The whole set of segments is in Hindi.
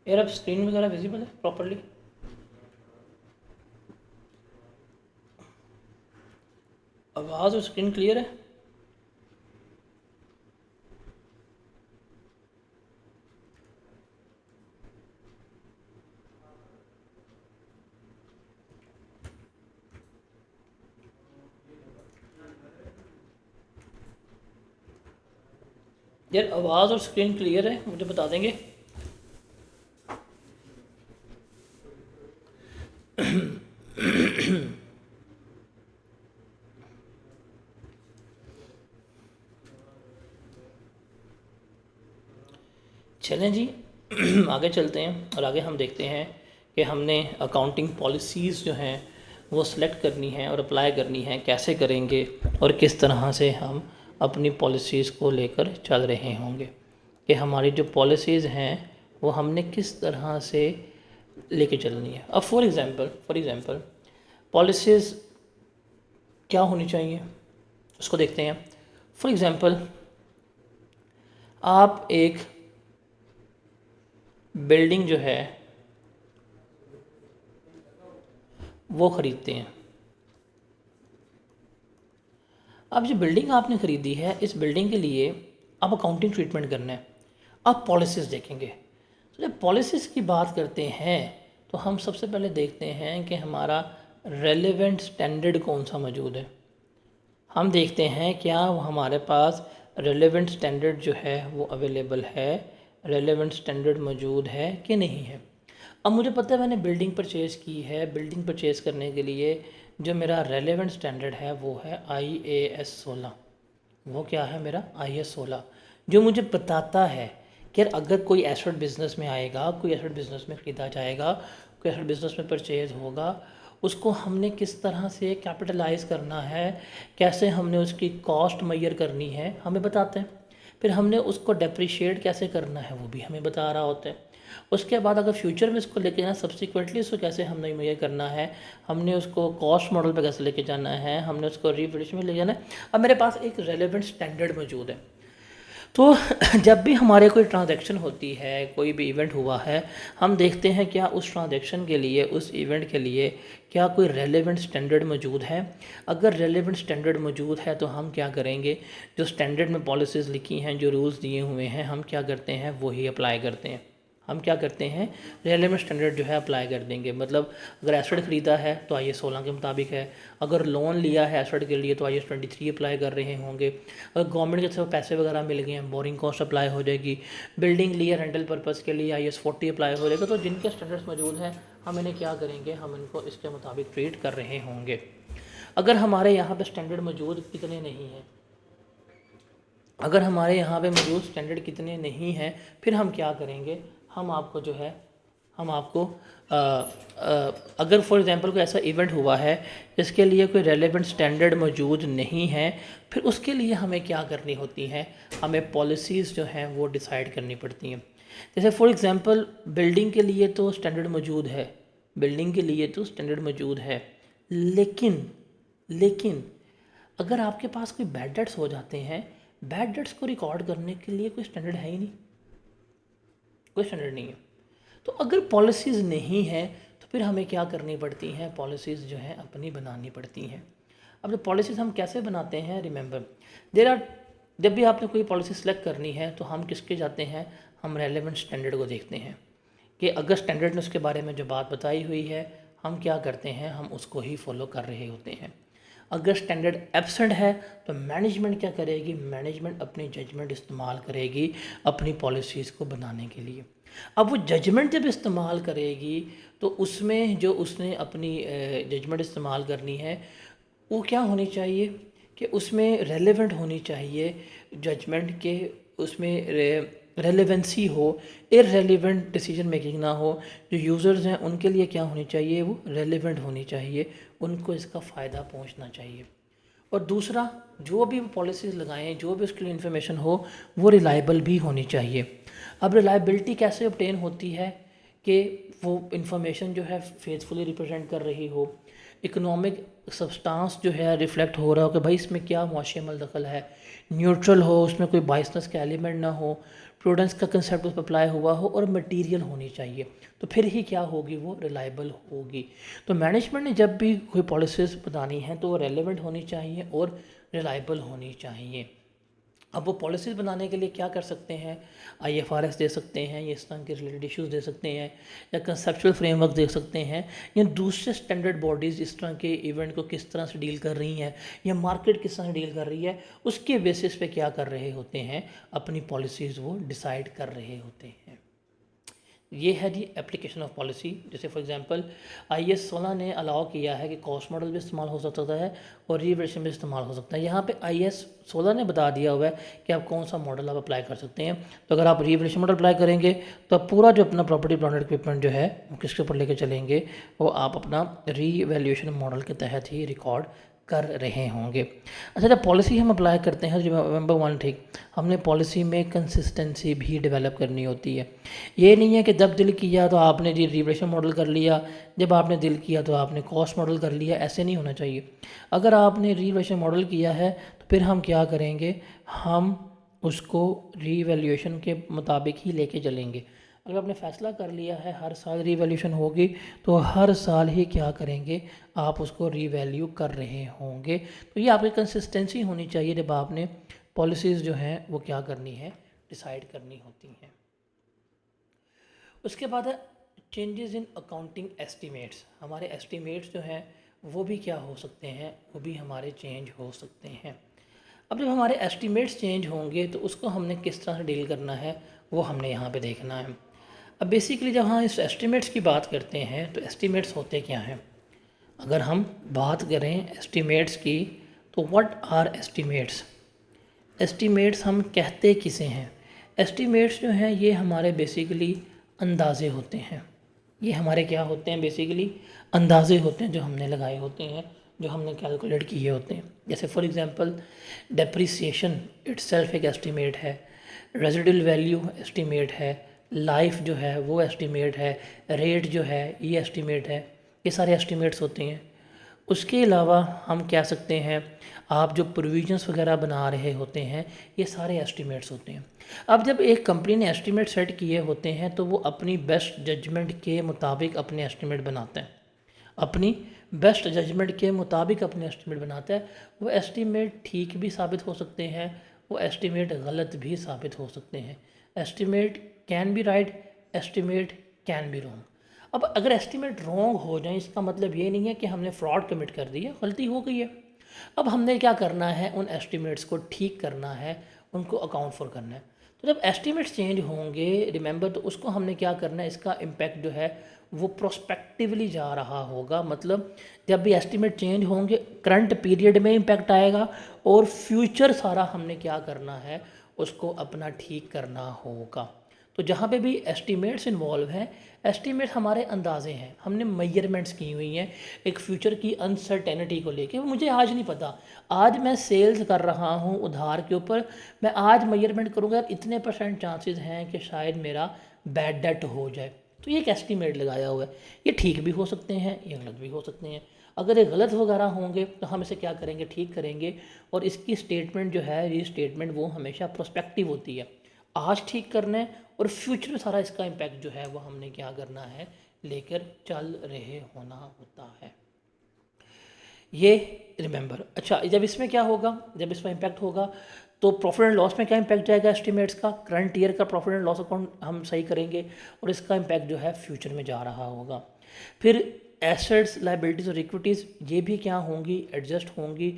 यार अब स्क्रीन वगैरह विजिबल है प्रॉपरली? आवाज़ और स्क्रीन क्लियर है? यार आवाज़ और स्क्रीन क्लियर है, मुझे बता देंगे। चलें जी। आगे चलते हैं और आगे हम देखते हैं कि हमने अकाउंटिंग पॉलिसीज़ जो हैं वो सिलेक्ट करनी है और अप्लाई करनी है, कैसे करेंगे और किस तरह से हम अपनी पॉलिसीज़ को लेकर चल रहे होंगे, कि हमारी जो पॉलिसीज़ हैं वो हमने किस तरह से लेके चलनी है। अब फॉर एग्ज़ाम्पल पॉलिसीज़ क्या होनी चाहिए उसको देखते हैं। फॉर एग्ज़ाम्पल आप एक बिल्डिंग जो है वो ख़रीदते हैं। अब जो बिल्डिंग आपने ख़रीदी है, इस बिल्डिंग के लिए आप अकाउंटिंग ट्रीटमेंट करना है, आप पॉलिसीज़ देखेंगे। तो जब पॉलिसीज़ की बात करते हैं तो हम सबसे पहले देखते हैं कि हमारा रेलेवेंट स्टैंडर्ड कौन सा मौजूद है। हम देखते हैं क्या हमारे पास रेलेवेंट स्टैंडर्ड जो है वो अवेलेबल है, रेलेवेंट स्टैंडर्ड मौजूद है कि नहीं है। अब मुझे पता है मैंने बिल्डिंग परचेज़ की है, बिल्डिंग परचेज़ करने के लिए जो मेरा रेलेवेंट स्टैंडर्ड है वो है IAS 16। वो क्या है मेरा IAS 16, जो मुझे बताता है कि यार अगर कोई एसेट बिज़नेस में आएगा, कोई एसेट बिज़नेस में ख़रीदा जाएगा, कोई एसेट बिज़नेस में परचेज़ होगा, उसको हमने किस तरह से कैपिटलाइज़ करना है, कैसे हमने उसकी कॉस्ट मेजर करनी है, हमें बताते हैं। फिर हमने उसको डेप्रिशिएट कैसे करना है वो भी हमें बता रहा होता है। उसके बाद अगर फ्यूचर में इसको लेके जाना, सब्सिक्वेंटली उसको कैसे हमने मेजर करना है, हमने उसको कॉस्ट मॉडल पे कैसे लेके जाना है, हमने उसको रिवैल्यूएशन में ले जाना है। अब मेरे पास एक रेलेवेंट स्टैंडर्ड मौजूद है। तो जब भी हमारे कोई ट्रांजैक्शन होती है, कोई भी इवेंट हुआ है, हम देखते हैं क्या उस ट्रांजैक्शन के लिए, उस इवेंट के लिए क्या कोई रेलेवेंट स्टैंडर्ड मौजूद है। अगर रेलेवेंट स्टैंडर्ड मौजूद है तो हम क्या करेंगे, जो स्टैंडर्ड में पॉलिसीज़ लिखी हैं, जो रूल्स दिए हुए हैं, हम क्या करते हैं वही अप्लाई करते हैं। हम क्या करते हैं, रेलेवेंट स्टैंडर्ड जो है अप्लाई कर देंगे। मतलब अगर एसेट ख़रीदा है तो IAS 16 के मुताबिक है, अगर लोन लिया है एसेट के लिए तो IAS 23 अप्लाई कर रहे होंगे, अगर गवर्नमेंट की तरफ से पैसे वगैरह मिल गए हैं बोरिंग कॉस्ट अप्लाई हो जाएगी, बिल्डिंग ली है रेंटल पर्पज़ के लिए IAS 40 अप्लाई हो जाएगा। तो जिनके स्टैंडर्ड्स मौजूद हैं हम इन्हें क्या करेंगे, हम इनको इसके मुताबिक ट्रीट कर रहे होंगे। अगर हमारे यहाँ पे स्टैंडर्ड मौजूद कितने नहीं हैं, अगर हमारे यहाँ पे मौजूद स्टैंडर्ड कितने नहीं हैं, फिर हम क्या करेंगे, हम आपको जो है हम आपको अगर फॉर एग्ज़ाम्पल कोई ऐसा इवेंट हुआ है जिसके लिए कोई रेलेवेंट स्टैंडर्ड मौजूद नहीं है, फिर उसके लिए हमें क्या करनी होती हैं, हमें पॉलिसीज़ जो हैं वो डिसाइड करनी पड़ती हैं। जैसे फॉर एग्ज़ाम्पल बिल्डिंग के लिए तो स्टैंडर्ड मौजूद है, बिल्डिंग के लिए तो स्टैंडर्ड मौजूद है, लेकिन लेकिन अगर आपके पास कोई बैड डेट्स हो जाते हैं, बैड डेट्स को रिकॉर्ड करने के लिए कोई स्टैंडर्ड है ही नहीं, कोई स्टैंडर्ड नहीं है। तो अगर पॉलिसीज़ नहीं हैं तो फिर हमें क्या करनी पड़ती हैं, पॉलिसीज़ जो हैं अपनी बनानी पड़ती हैं। अब जो पॉलिसीज़ हम कैसे बनाते हैं, रिमेंबर देर आर, जब भी आपने कोई पॉलिसी सेलेक्ट करनी है तो हम किसके जाते हैं, हम रेलेवेंट स्टैंडर्ड को देखते हैं कि अगर स्टैंडर्ड ने उसके बारे में जो बात बताई हुई है, हम क्या करते हैं, हम उसको ही फॉलो कर रहे होते हैं। अगर स्टैंडर्ड एब्सेंट है तो मैनेजमेंट क्या करेगी, मैनेजमेंट अपनी जजमेंट इस्तेमाल करेगी अपनी पॉलिसीज़ को बनाने के लिए। अब वो जजमेंट जब इस्तेमाल करेगी तो उसमें जो उसने अपनी जजमेंट इस्तेमाल करनी है वो क्या होनी चाहिए, कि उसमें रेलेवेंट होनी चाहिए जजमेंट के, उसमें रेलेवेंसी हो, इररेलेवेंट डिसीजन मेकिंग ना हो। जो यूज़र्स हैं उनके लिए क्या होनी चाहिए, वो रेलेवेंट होनी चाहिए, उनको इसका फ़ायदा पहुंचना चाहिए। और दूसरा, जो भी पॉलिसीज़ लगाएं, जो भी उसके लिए इन्फॉर्मेशन हो, वो रिलायबल भी होनी चाहिए। अब रिलायबिलिटी कैसे ऑब्टेन होती है, कि वो इन्फॉर्मेशन जो है फेथफुली रिप्रेजेंट कर रही हो, इकोनॉमिक सब्सटेंस जो है रिफ्लेक्ट हो रहा हो कि भाई इसमें क्या मुआशी अमल दखल है, न्यूट्रल हो, उसमें कोई बायसनेस का एलिमेंट ना हो, प्रूडेंस का कंसेप्ट उस पर अप्लाई हुआ हो और मटेरियल होनी चाहिए, तो फिर ही क्या होगी, वो रिलायबल होगी। तो मैनेजमेंट ने जब भी कोई पॉलिसीज़ बतानी है तो वो रेलेवेंट होनी चाहिए और रिलायबल होनी चाहिए। अब वो पॉलिसीज़ बनाने के लिए क्या कर सकते हैं, आईएफआरएस दे सकते हैं, या इस तरह के रिलेटेड इश्यूज़ दे सकते हैं, या कंसेप्चुअल फ्रेमवर्क दे सकते हैं, या दूसरे स्टैंडर्ड बॉडीज़ इस तरह के इवेंट को किस तरह से डील कर रही हैं, या मार्केट किस तरह से डील कर रही है, उसके बेसिस पे क्या कर रहे होते हैं, अपनी पॉलिसीज़ वो डिसाइड कर रहे होते हैं। ये है जी एप्लीकेशन ऑफ पॉलिसी। जैसे फॉर एग्जांपल आईएस 16 ने अलाउ किया है कि कॉस्ट मॉडल भी इस्तेमाल हो सकता है और रीवैल्यूएशन भी इस्तेमाल हो सकता है। यहाँ पे आईएस 16 ने बता दिया हुआ है कि आप कौन सा मॉडल आप अप्लाई कर सकते हैं। तो अगर आप रीवैल्यूएशन मॉडल अप्लाई करेंगे तो आप पूरा जो अपना प्रॉपर्टी प्लांट इक्विपमेंट जो है वो किसके ऊपर लेके चलेंगे, वो आप अपना रीवैल्यूएशन मॉडल के तहत ही रिकॉर्ड कर रहे होंगे। अच्छा, जब पॉलिसी हम अप्लाई करते हैं, रिमेंबर वन थिंग, हमने पॉलिसी में कंसिस्टेंसी भी डेवलप करनी होती है। ये नहीं है कि जब दिल किया तो आपने जी रिवैल्यूएशन मॉडल कर लिया, जब आपने दिल किया तो आपने कॉस्ट मॉडल कर लिया, ऐसे नहीं होना चाहिए। अगर आपने रिवैल्यूएशन मॉडल किया है तो फिर हम क्या करेंगे, हम उसको रिवैल्यूएशन के मुताबिक ही लेके चलेंगे। अगर आपने फैसला कर लिया है हर साल रिवैल्यूएशन होगी, तो हर साल ही क्या करेंगे, आप उसको रीवैल्यू कर रहे होंगे। तो ये आपकी कंसिस्टेंसी होनी चाहिए जब आपने पॉलिसीज़ जो हैं वो क्या करनी है, डिसाइड करनी होती हैं। उसके बाद है चेंजेस इन अकाउंटिंग एस्टीमेट्स। हमारे एस्टीमेट्स जो हैं वो भी क्या हो सकते हैं, वो भी हमारे चेंज हो सकते हैं। अब जब हमारे एस्टीमेट्स चेंज होंगे तो उसको हमने किस तरह से डील करना है, वो हमने यहाँ पे देखना है। अब बेसिकली जब हम इस एस्टीमेट्स की बात करते हैं तो एस्टीमेट्स होते क्या हैं। अगर हम बात करें एस्टीमेट्स की, तो व्हाट आर एस्टीमेट्स। एस्टीमेट्स हम कहते किसे हैं। एस्टीमेट्स जो हैं ये हमारे बेसिकली अंदाज़े होते हैं। ये हमारे क्या होते हैं, बेसिकली अंदाज़े होते हैं जो हमने लगाए होते हैं, जो हमने कैलकुलेट किए होते हैं। जैसे फॉर एग्जांपल डेप्रिसिएशन इटसेल्फ एक एस्टीमेट है, रेजिडुअल वैल्यू एस्टीमेट है, लाइफ जो है वो एस्टीमेट है, रेट जो है ये एस्टीमेट है। ये सारे एस्टीमेट्स होते हैं। उसके अलावा हम कह सकते हैं आप जो प्रोविजंस वगैरह बना रहे होते हैं, ये सारे एस्टीमेट्स होते हैं। अब जब एक कंपनी ने एस्टीमेट सेट किए होते हैं तो वो अपनी बेस्ट जजमेंट के मुताबिक अपने एस्टीमेट बनाते हैं, अपनी बेस्ट जजमेंट के मुताबिक अपने एस्टीमेट बनाता है। वो एस्टीमेट ठीक भी साबित हो सकते हैं, वो एस्टीमेट गलत भी साबित हो सकते हैं। Estimate can be right, estimate can be wrong. अब अगर एस्टीमेट रॉन्ग हो जाए इसका मतलब ये नहीं है कि हमने फ्रॉड कमिट कर दी है, गलती हो गई है। अब हमने क्या करना है, उन एस्टीमेट्स को ठीक करना है, उनको अकाउंट फॉर करना है। तो जब एस्टीमेट्स चेंज होंगे, रिमेंबर, तो उसको हमने क्या करना है, इसका इम्पैक्ट जो है वो प्रोस्पेक्टिवली जा रहा होगा। मतलब जब भी एस्टीमेट चेंज होंगे करंट पीरियड में इम्पैक्ट आएगा और फ्यूचर सारा हमने क्या करना है, उसको अपना ठीक करना होगा। तो जहाँ पे भी एस्टीमेट्स इन्वॉल्व हैं, एस्टीमेट हमारे अंदाजे हैं, हमने मेजरमेंट्स की हुई हैं एक फ्यूचर की अनसर्टेनिटी को लेके। मुझे आज नहीं पता, आज मैं सेल्स कर रहा हूँ उधार के ऊपर, मैं आज मेजरमेंट करूँगा इतने % चांसेस हैं कि शायद मेरा बैड डेट हो जाए, तो ये एक एस्टीमेट लगाया हुआ है। ये ठीक भी हो सकते हैं, ये गलत भी हो सकते हैं। अगर ये गलत वगैरह होंगे तो हम इसे क्या करेंगे, ठीक करेंगे। और इसकी स्टेटमेंट जो है, ये स्टेटमेंट वो हमेशा प्रोस्पेक्टिव होती है, आज ठीक करना है और फ्यूचर में सारा इसका इम्पैक्ट जो है वो हमने क्या करना है, लेकर चल रहे होना होता है। ये रिमेंबर। अच्छा, जब इसमें क्या होगा, जब इसमें इम्पैक्ट होगा तो प्रॉफिट एंड लॉस में क्या इम्पैक्ट जाएगा, एस्टिमेट्स का करंट ईयर का प्रॉफिट एंड लॉस अकाउंट हम सही करेंगे और इसका इम्पैक्ट जो है फ्यूचर में जा रहा होगा। फिर एसेट्स, लाइबिलिटीज़ और इक्विटीज़ ये भी क्या होंगी, एडजस्ट होंगी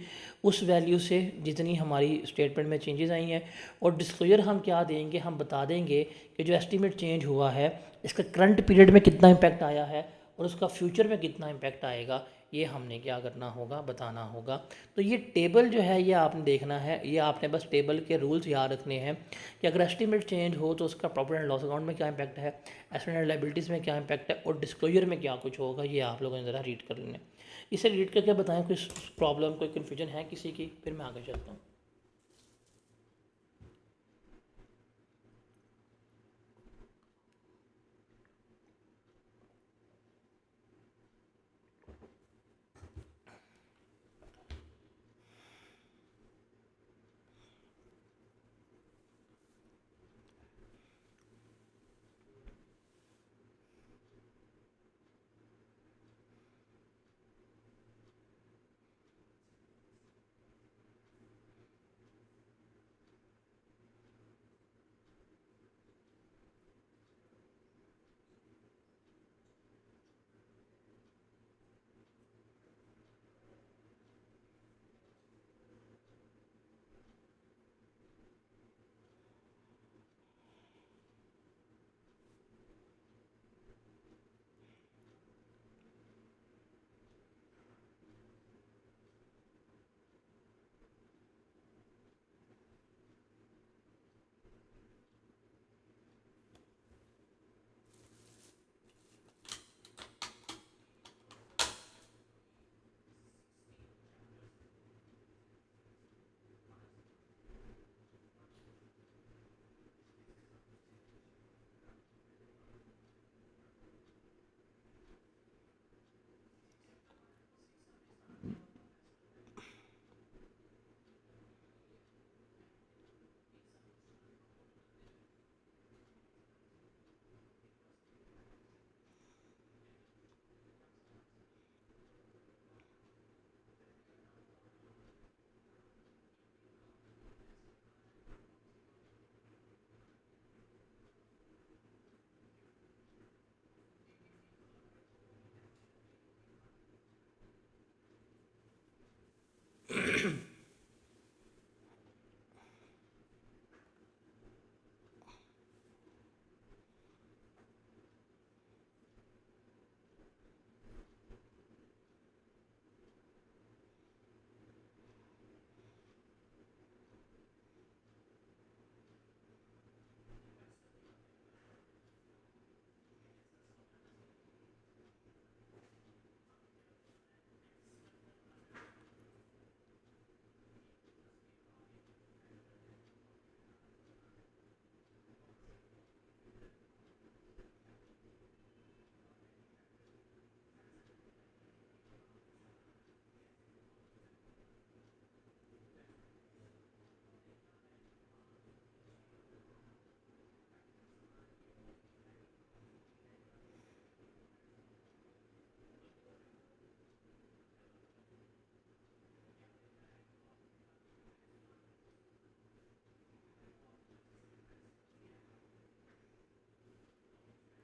उस वैल्यू से जितनी हमारी स्टेटमेंट में चेंजेस आई हैं। और डिस्क्लोजर हम क्या देंगे, हम बता देंगे कि जो एस्टीमेट चेंज हुआ है इसका करंट पीरियड में कितना इम्पैक्ट आया है और उसका फ्यूचर में कितना इम्पैक्ट आएगा, ये हमने क्या करना होगा, बताना होगा। तो ये टेबल जो है ये आपने देखना है, ये आपने बस टेबल के रूल्स याद रखने हैं कि अगर एस्टीमेट चेंज हो तो उसका प्रॉफिट एंड लॉस अकाउंट में क्या इम्पैक्ट है, एसेट एंड लाइबिलिटीज़ में क्या इम्पैक्ट है और डिस्क्लोजर में क्या कुछ होगा, ये आप लोगों ने ज़रा रीड कर लेना। इसे रीड करके बताएं कोई प्रॉब्लम, कोई कन्फ्यूजन है किसी की, फिर मैं आगे चलता हूँ।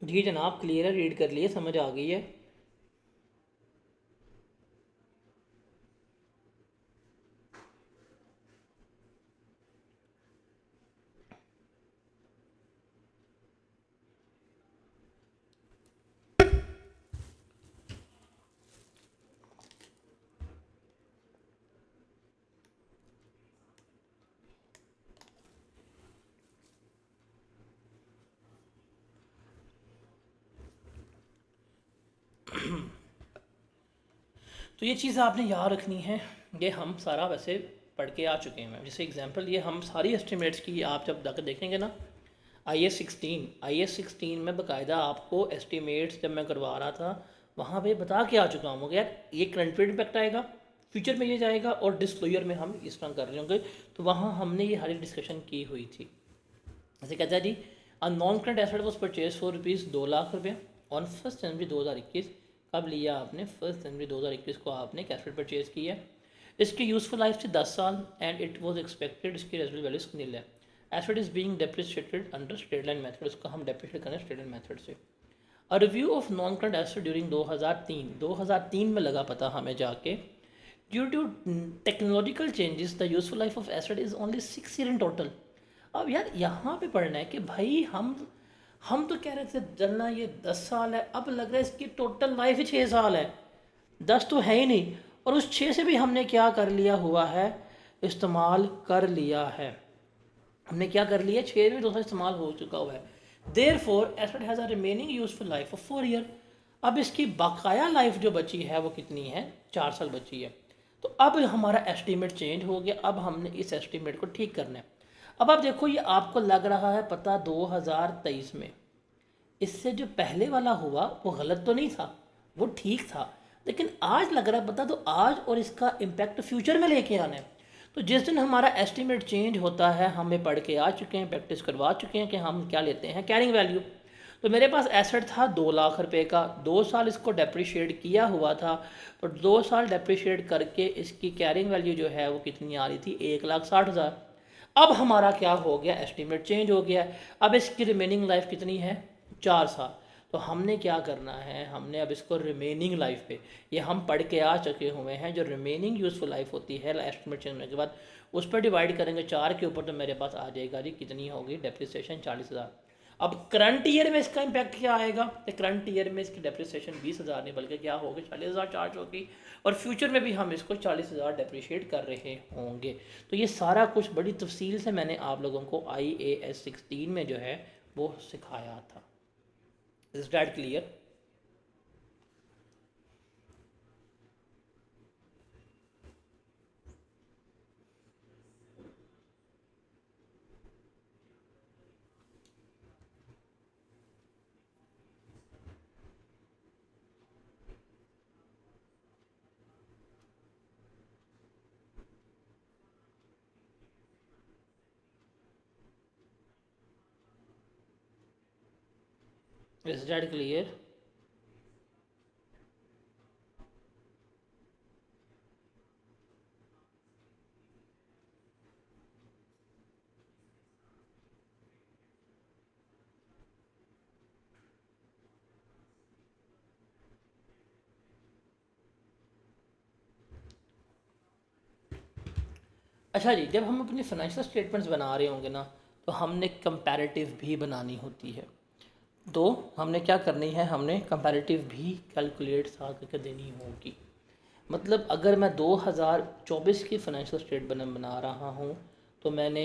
जी जनाब, क्लियर है, रीड कर लिए, समझ आ गई है। तो ये चीज़ आपने याद रखनी है, ये हम सारा वैसे पढ़ के आ चुके हैं। जैसे एग्जांपल ये हम सारी एस्टिमेट्स की आप जब जाकर देखेंगे ना, आई एस 16 में बाकायदा आपको एस्टिमेट्स जब मैं करवा रहा था वहाँ पे बता के आ चुका हूँ कि यार ये करंट पीरियड इम्पैक्ट आएगा, फ्यूचर में ये जाएगा, और डिस्क्लोजर में हम इस तरह कर रहे होंगे। तो वहाँ हमने ये हरी डिस्कशन की हुई थी। जैसे कहता है जी, a non current asset was purchase for rupees 2 lakh रुपये ऑन 1 जनवरी 2021। कब लिया आपने? 1 जनवरी 2021 को आपने कैश परचेज किया। इसकी यूजफुल लाइफ थी 10 साल एंड इट वॉज एक्सपेक्टेड इसकी रेजिडुअल वैल्यूज नील है। Asset is being depreciated under straight line method, उसको हम डेप्रिशिएट करें स्ट्रेट लाइन मेथड से। A review of non current asset during 2003 में लगा पता हमें जाके, due to technological changes the useful life of asset is only 6 year in total. अब यार यहाँ पे पढ़ना है कि भाई हम तो कह रहे थे जलना ये 10 साल है, अब लग रहा है इसकी टोटल लाइफ ही 6 साल है, 10 तो है ही नहीं। और उस 6 से भी हमने क्या कर लिया हुआ है, इस्तेमाल कर लिया है। हमने क्या कर लिया, 6 में 2 साल इस्तेमाल हो चुका हुआ है। Therefore asset has a remaining useful life of 4 year. अब इसकी बकाया लाइफ जो बची है वो कितनी है? 4 साल बची है। तो अब हमारा एस्टीमेट चेंज हो गया, अब हमने इस एस्टीमेट को ठीक करना है। अब आप देखो, ये आपको लग रहा है पता 2023 में, इससे जो पहले वाला हुआ वो गलत तो नहीं था, वो ठीक था, लेकिन आज लग रहा है पता, तो आज और इसका इम्पैक्ट फ्यूचर में लेके आना है। तो जिस दिन हमारा एस्टीमेट चेंज होता है, हमें पढ़ के आ चुके हैं, प्रैक्टिस करवा चुके हैं कि हम क्या लेते हैं, कैरिंग वैल्यू। तो मेरे पास एसेट था 2 लाख रुपए का, 2 साल इसको डेप्रिशिएट किया हुआ था, तो 2 साल डेप्रिशिएट करके इसकी कैरिंग वैल्यू जो है वो कितनी आ रही थी? 1,60,000। अब हमारा क्या हो गया, एस्टीमेट चेंज हो गया। अब इसकी रिमेनिंग लाइफ कितनी है? 4 साल। तो हमने क्या करना है, हमने अब इसको रिमेनिंग लाइफ पे, ये हम पढ़ के आ चुके हुए हैं, जो रिमेनिंग यूजफुल लाइफ होती है एस्टिमेट चेंज होने के बाद, उस पर डिवाइड करेंगे 4 के ऊपर, तो मेरे पास आ जाएगा जी कितनी होगी डेप्रिसिएशन? 40,000। अब करंट ईयर में इसका इम्पैक्ट क्या आएगा? तो करंट ईयर में इसकी डेप्रिसिएशन 20,000 नहीं बल्कि क्या होगी, 40,000 चार्ज होगी, और फ्यूचर में भी हम इसको 40,000 डेप्रिशिएट कर रहे होंगे। तो ये सारा कुछ बड़ी तफसील से मैंने आप लोगों को IAS 16 में जो है वो सिखाया था। Is that clear? Is that clear? अच्छा जी, जब हम अपनी फाइनेंशियल स्टेटमेंट्स बना रहे होंगे ना, तो हमने कंपैरेटिव भी बनानी होती है। तो हमने क्या करनी है, हमने कंपैरेटिव भी कैलकुलेट साथ करके देनी होगी। मतलब अगर मैं 2024 की फाइनेंशियल स्टेटमेंट बना रहा हूँ, तो मैंने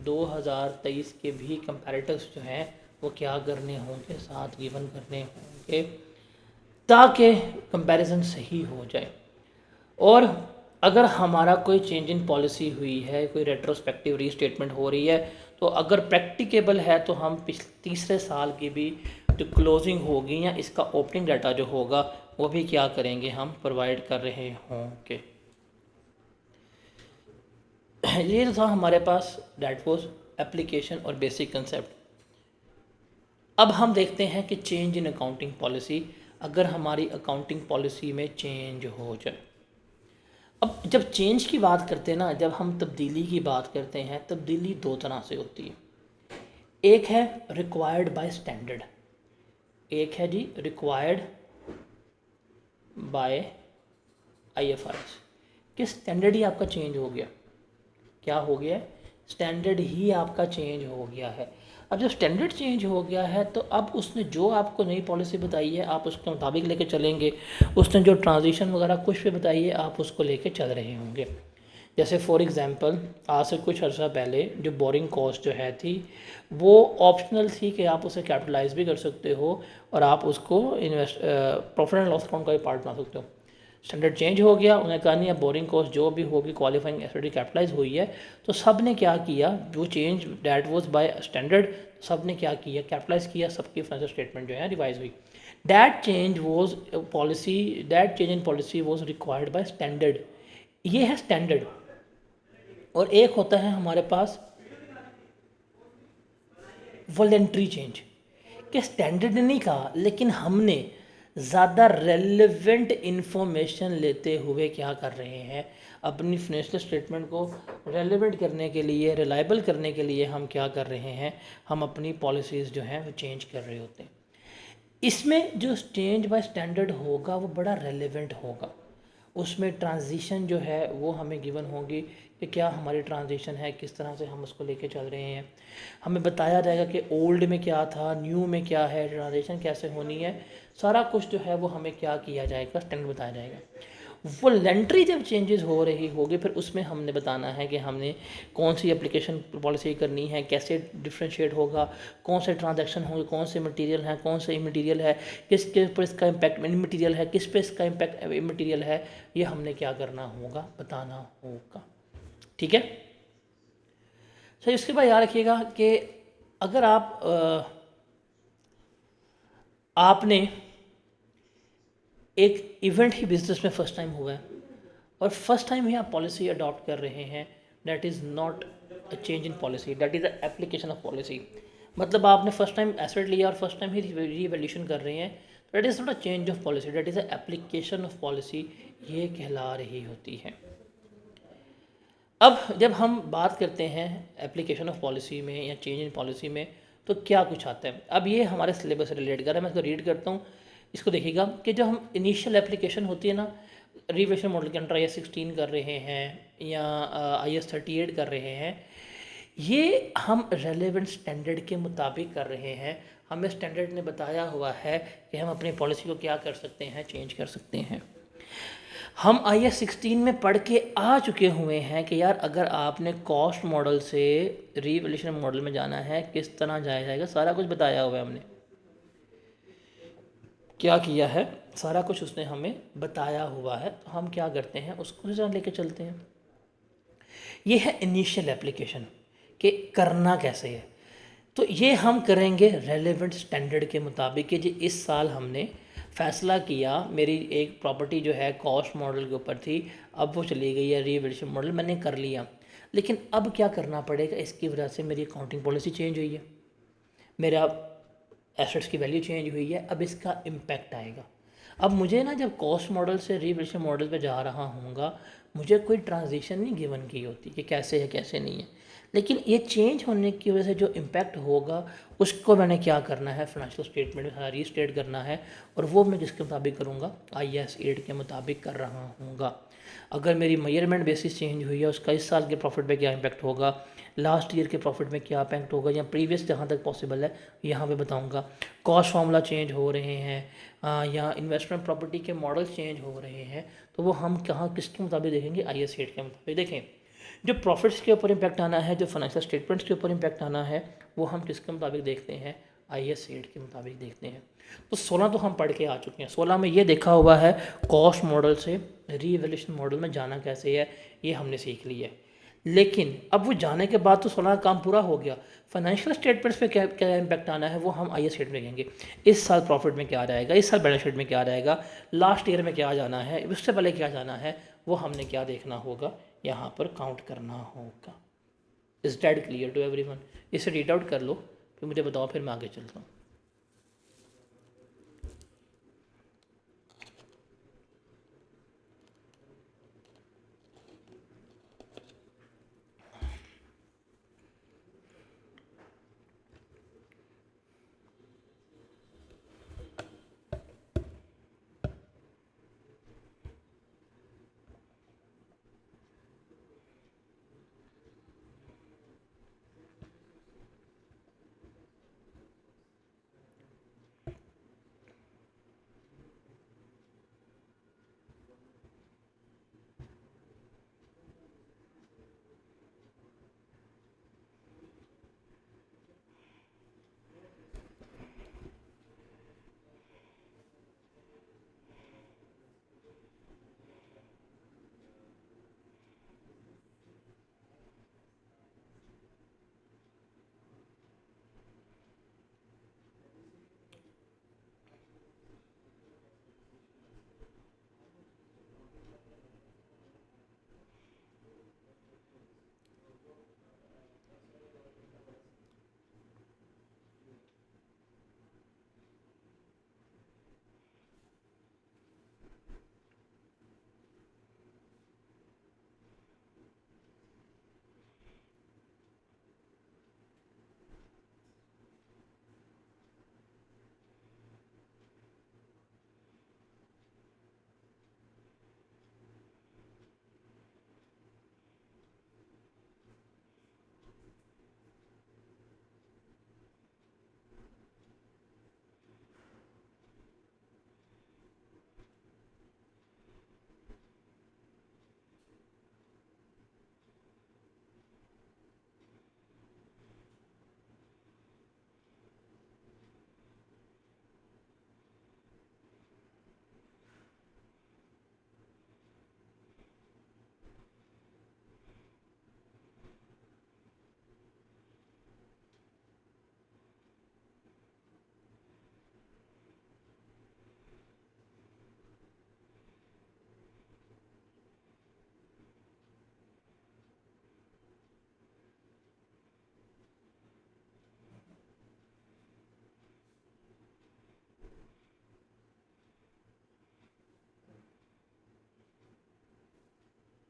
2023 के भी कंपैरेटिव्स जो हैं वो क्या करने होंगे, साथ गिवन करने होंगे, ताकि कंपैरिजन सही हो जाए। और अगर हमारा कोई चेंज इन पॉलिसी हुई है, कोई रेट्रोस्पेक्टिव रीस्टेटमेंट हो रही है, तो अगर प्रैक्टिकेबल है तो हम तीसरे साल की भी जो क्लोजिंग होगी या इसका ओपनिंग डाटा जो होगा वो भी क्या करेंगे, हम प्रोवाइड कर रहे होंगे। ये जो था हमारे पास, डैट वॉज एप्लीकेशन और बेसिक कंसेप्ट। अब हम देखते हैं कि चेंज इन अकाउंटिंग पॉलिसी, अगर हमारी अकाउंटिंग पॉलिसी में चेंज हो जाए। अब जब चेंज की बात करते हैं ना, जब हम तब्दीली की बात करते हैं, तब्दीली 2 तरह से होती है। एक है रिक्वायर्ड बाय स्टैंडर्ड, एक है जी रिक्वायर्ड बाय IFRS कि स्टैंडर्ड ही आपका चेंज हो गया। क्या हो गया है? स्टैंडर्ड ही आपका चेंज हो गया है। अब जब स्टैंडर्ड चेंज हो गया है तो अब उसने जो आपको नई पॉलिसी बताई है आप उसके मुताबिक लेके चलेंगे। उसने जो ट्रांजिशन वगैरह कुछ भी बताई है आप उसको लेके चल रहे होंगे। जैसे फॉर एग्जांपल आज से कुछ अर्सा पहले जो बोरिंग कॉस्ट जो है थी वो ऑप्शनल थी कि आप उसे कैपिटलाइज भी कर सकते हो और आप उसको invest profit and loss account का भी पार्ट बना सकते हो। स्टैंडर्ड चेंज हो गया, उन्हें कहा नहीं अब बोरिंग कॉस्ट जो भी होगी क्वालिफाइंग एसेट कैपिटलाइज हुई है। तो सब ने क्या किया, जो change that was by standard, सब ने क्या किया, कैपिटलाइज किया, सबकी फाइनेंशियल स्टेटमेंट जो है रिवाइज हुई। That change was policy, that change in policy was required by standard. ये है स्टैंडर्ड। और एक होता है हमारे पास वॉलेंट्री चेंज कि स्टैंडर्ड ने नहीं कहा लेकिन हमने ज़्यादा रेलेवेंट इन्फॉर्मेशन लेते हुए क्या कर रहे हैं, अपनी फाइनेंशियल स्टेटमेंट को रेलेवेंट करने के लिए, रिलायबल करने के लिए हम क्या कर रहे हैं, हम अपनी पॉलिसीज़ जो हैं वो चेंज कर रहे होते हैं। इसमें जो चेंज बाय स्टैंडर्ड होगा वो बड़ा रेलेवेंट होगा। उसमें ट्रांजिशन जो है वो हमें गिवन होगी कि क्या हमारी ट्रांजिशन है, किस तरह से हम उसको लेके चल रहे हैं। हमें बताया जाएगा कि ओल्ड में क्या था, न्यू में क्या है, ट्रांजिशन कैसे होनी है। सारा कुछ जो है वो हमें क्या किया जाएगा, स्टैंडर्ड बताया जाएगा। वॉलंटरी जब चेंजेस हो रही होगी फिर उसमें हमने बताना है कि हमने कौन सी एप्लीकेशन पॉलिसी करनी है, कैसे डिफ्रेंशिएट होगा, कौन से ट्रांजैक्शन होंगे, कौन से मटेरियल हैं, कौन से इमटेरियल है, किसके पर इसका इम्पैक्ट इमटेरियल है, किस पे इसका इम्पैक्ट इमटेरियल है, ये हमने क्या करना होगा, बताना होगा। ठीक है सर। इसके बाद याद रखिएगा कि अगर आपने एक इवेंट ही बिजनेस में फर्स्ट टाइम हुआ है और फर्स्ट टाइम ही आप पॉलिसी अडॉप्ट कर रहे हैं, that is not a change in policy, that is a application of policy. मतलब आपने फर्स्ट टाइम एसेट लिया और फर्स्ट टाइम ही रीवैल्यूएशन कर रहे हैं, that is not a change of policy, that is a application of policy, ये कहला रही होती है। अब जब हम बात करते हैं एप्लीकेशन ऑफ पॉलिसी में या चेंज इन पॉलिसी में तो क्या कुछ आता है। अब ये हमारे सिलेबस से रिलेट कर रहा है, मैं इसको रीड करता हूँ। इसको देखिएगा कि जो हम इनिशियल एप्लीकेशन होती है ना, रिवेशन मॉडल के अंडर IS 16 कर रहे हैं या IS 38 कर रहे हैं, ये हम रेलेवेंट स्टैंडर्ड के मुताबिक कर रहे हैं। हमें स्टैंडर्ड ने बताया हुआ है कि हम अपनी पॉलिसी को क्या कर सकते हैं, चेंज कर सकते हैं। हम IS 16 में पढ़ के आ चुके हुए हैं कि यार अगर आपने कॉस्ट मॉडल से रीवैल्यूएशन मॉडल में जाना है किस तरह जाया जाएगा, सारा कुछ बताया हुआ है। हमने क्या किया है, सारा कुछ उसने हमें बताया हुआ है। तो हम क्या करते हैं, उसको उसी तरह लेके चलते हैं। ये है इनिशियल एप्लीकेशन कि करना कैसे है। तो ये हम करेंगे रेलेवेंट स्टैंडर्ड के मुताबिक कि जी इस साल हमने फैसला किया, मेरी एक प्रॉपर्टी जो है कॉस्ट मॉडल के ऊपर थी, अब वो चली गई है रीवैल्यूएशन मॉडल, मैंने कर लिया। लेकिन अब क्या करना पड़ेगा, इसकी वजह से मेरी अकाउंटिंग पॉलिसी चेंज हुई है, मेरा एसेट्स की वैल्यू चेंज हुई है, अब इसका इम्पैक्ट आएगा। अब मुझे ना जब कॉस्ट मॉडल से रीवैल्यूएशन मॉडल पे जा रहा हूँगा, मुझे कोई ट्रांजिशन नहीं गिवन की होती कि कैसे है कैसे नहीं है। लेकिन ये चेंज होने की वजह से जो इम्पैक्ट होगा उसको मैंने क्या करना है, फाइनेंशियल स्टेटमेंट में सारा रीस्टेट करना है। और वो मैं जिसके मुताबिक करूँगा, IS 8 के मुताबिक कर रहा हूँगा। अगर मेरी मेजरमेंट बेसिस चेंज हुई है, उसका इस साल के प्रॉफिट पे क्या इम्पैक्ट होगा, लास्ट ईयर के प्रॉफिट में क्या इम्पैक्ट होगा, या प्रीवियस जहाँ तक पॉसिबल है यहाँ पे बताऊँगा। कॉस्ट फार्मूला चेंज हो रहे हैं या इन्वेस्टमेंट प्रॉपर्टी के मॉडल चेंज हो रहे हैं, तो वो हम कहाँ किसके मुताबिक देखेंगे, IS 8 के मुताबिक देखें। जो प्रॉफिट्स के ऊपर इम्पैक्ट आना है, जो फाइनेंशियल स्टेटमेंट्स के ऊपर इम्पैक्ट आना है, वो हम किसके मुताबिक देखते हैं, IS 8 के मुताबिक देखते हैं। तो 16 तो हम पढ़ के आ चुके हैं। 16 में ये देखा हुआ है कॉस्ट मॉडल से रीवैल्यूएशन मॉडल में जाना कैसे है, ये हमने सीख लिया है। लेकिन अब वो जाने के बाद तो 16 का काम पूरा हो गया। फाइनेंशियल स्टेटमेंट्स पे क्या क्या इम्पैक्ट आना है वो हम IS 8 में देखेंगे। इस साल प्रॉफिट में क्या रहेगा, इस साल बैलेंस शीट में क्या रहेगा, लास्ट ईयर में क्या जाना है, उससे पहले क्या जाना है, वो हमने क्या देखना होगा, यहाँ पर काउंट करना होगा। Is that clear to everyone? इसे रीड आउट कर लो फिर मुझे बताओ, फिर मैं आगे चलता हूँ।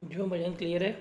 जो वजन क्लियर है।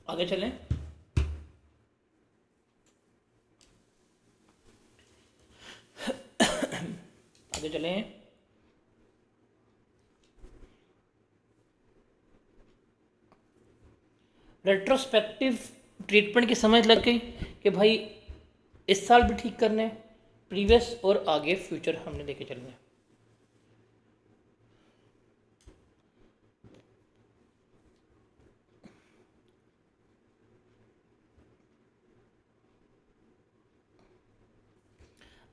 आगे चलें। आगे चलें। रेट्रोस्पेक्टिव ट्रीटमेंट की समझ लग गई कि भाई इस साल भी ठीक करने हैं, प्रीवियस और आगे फ्यूचर हमने लेके चलना है।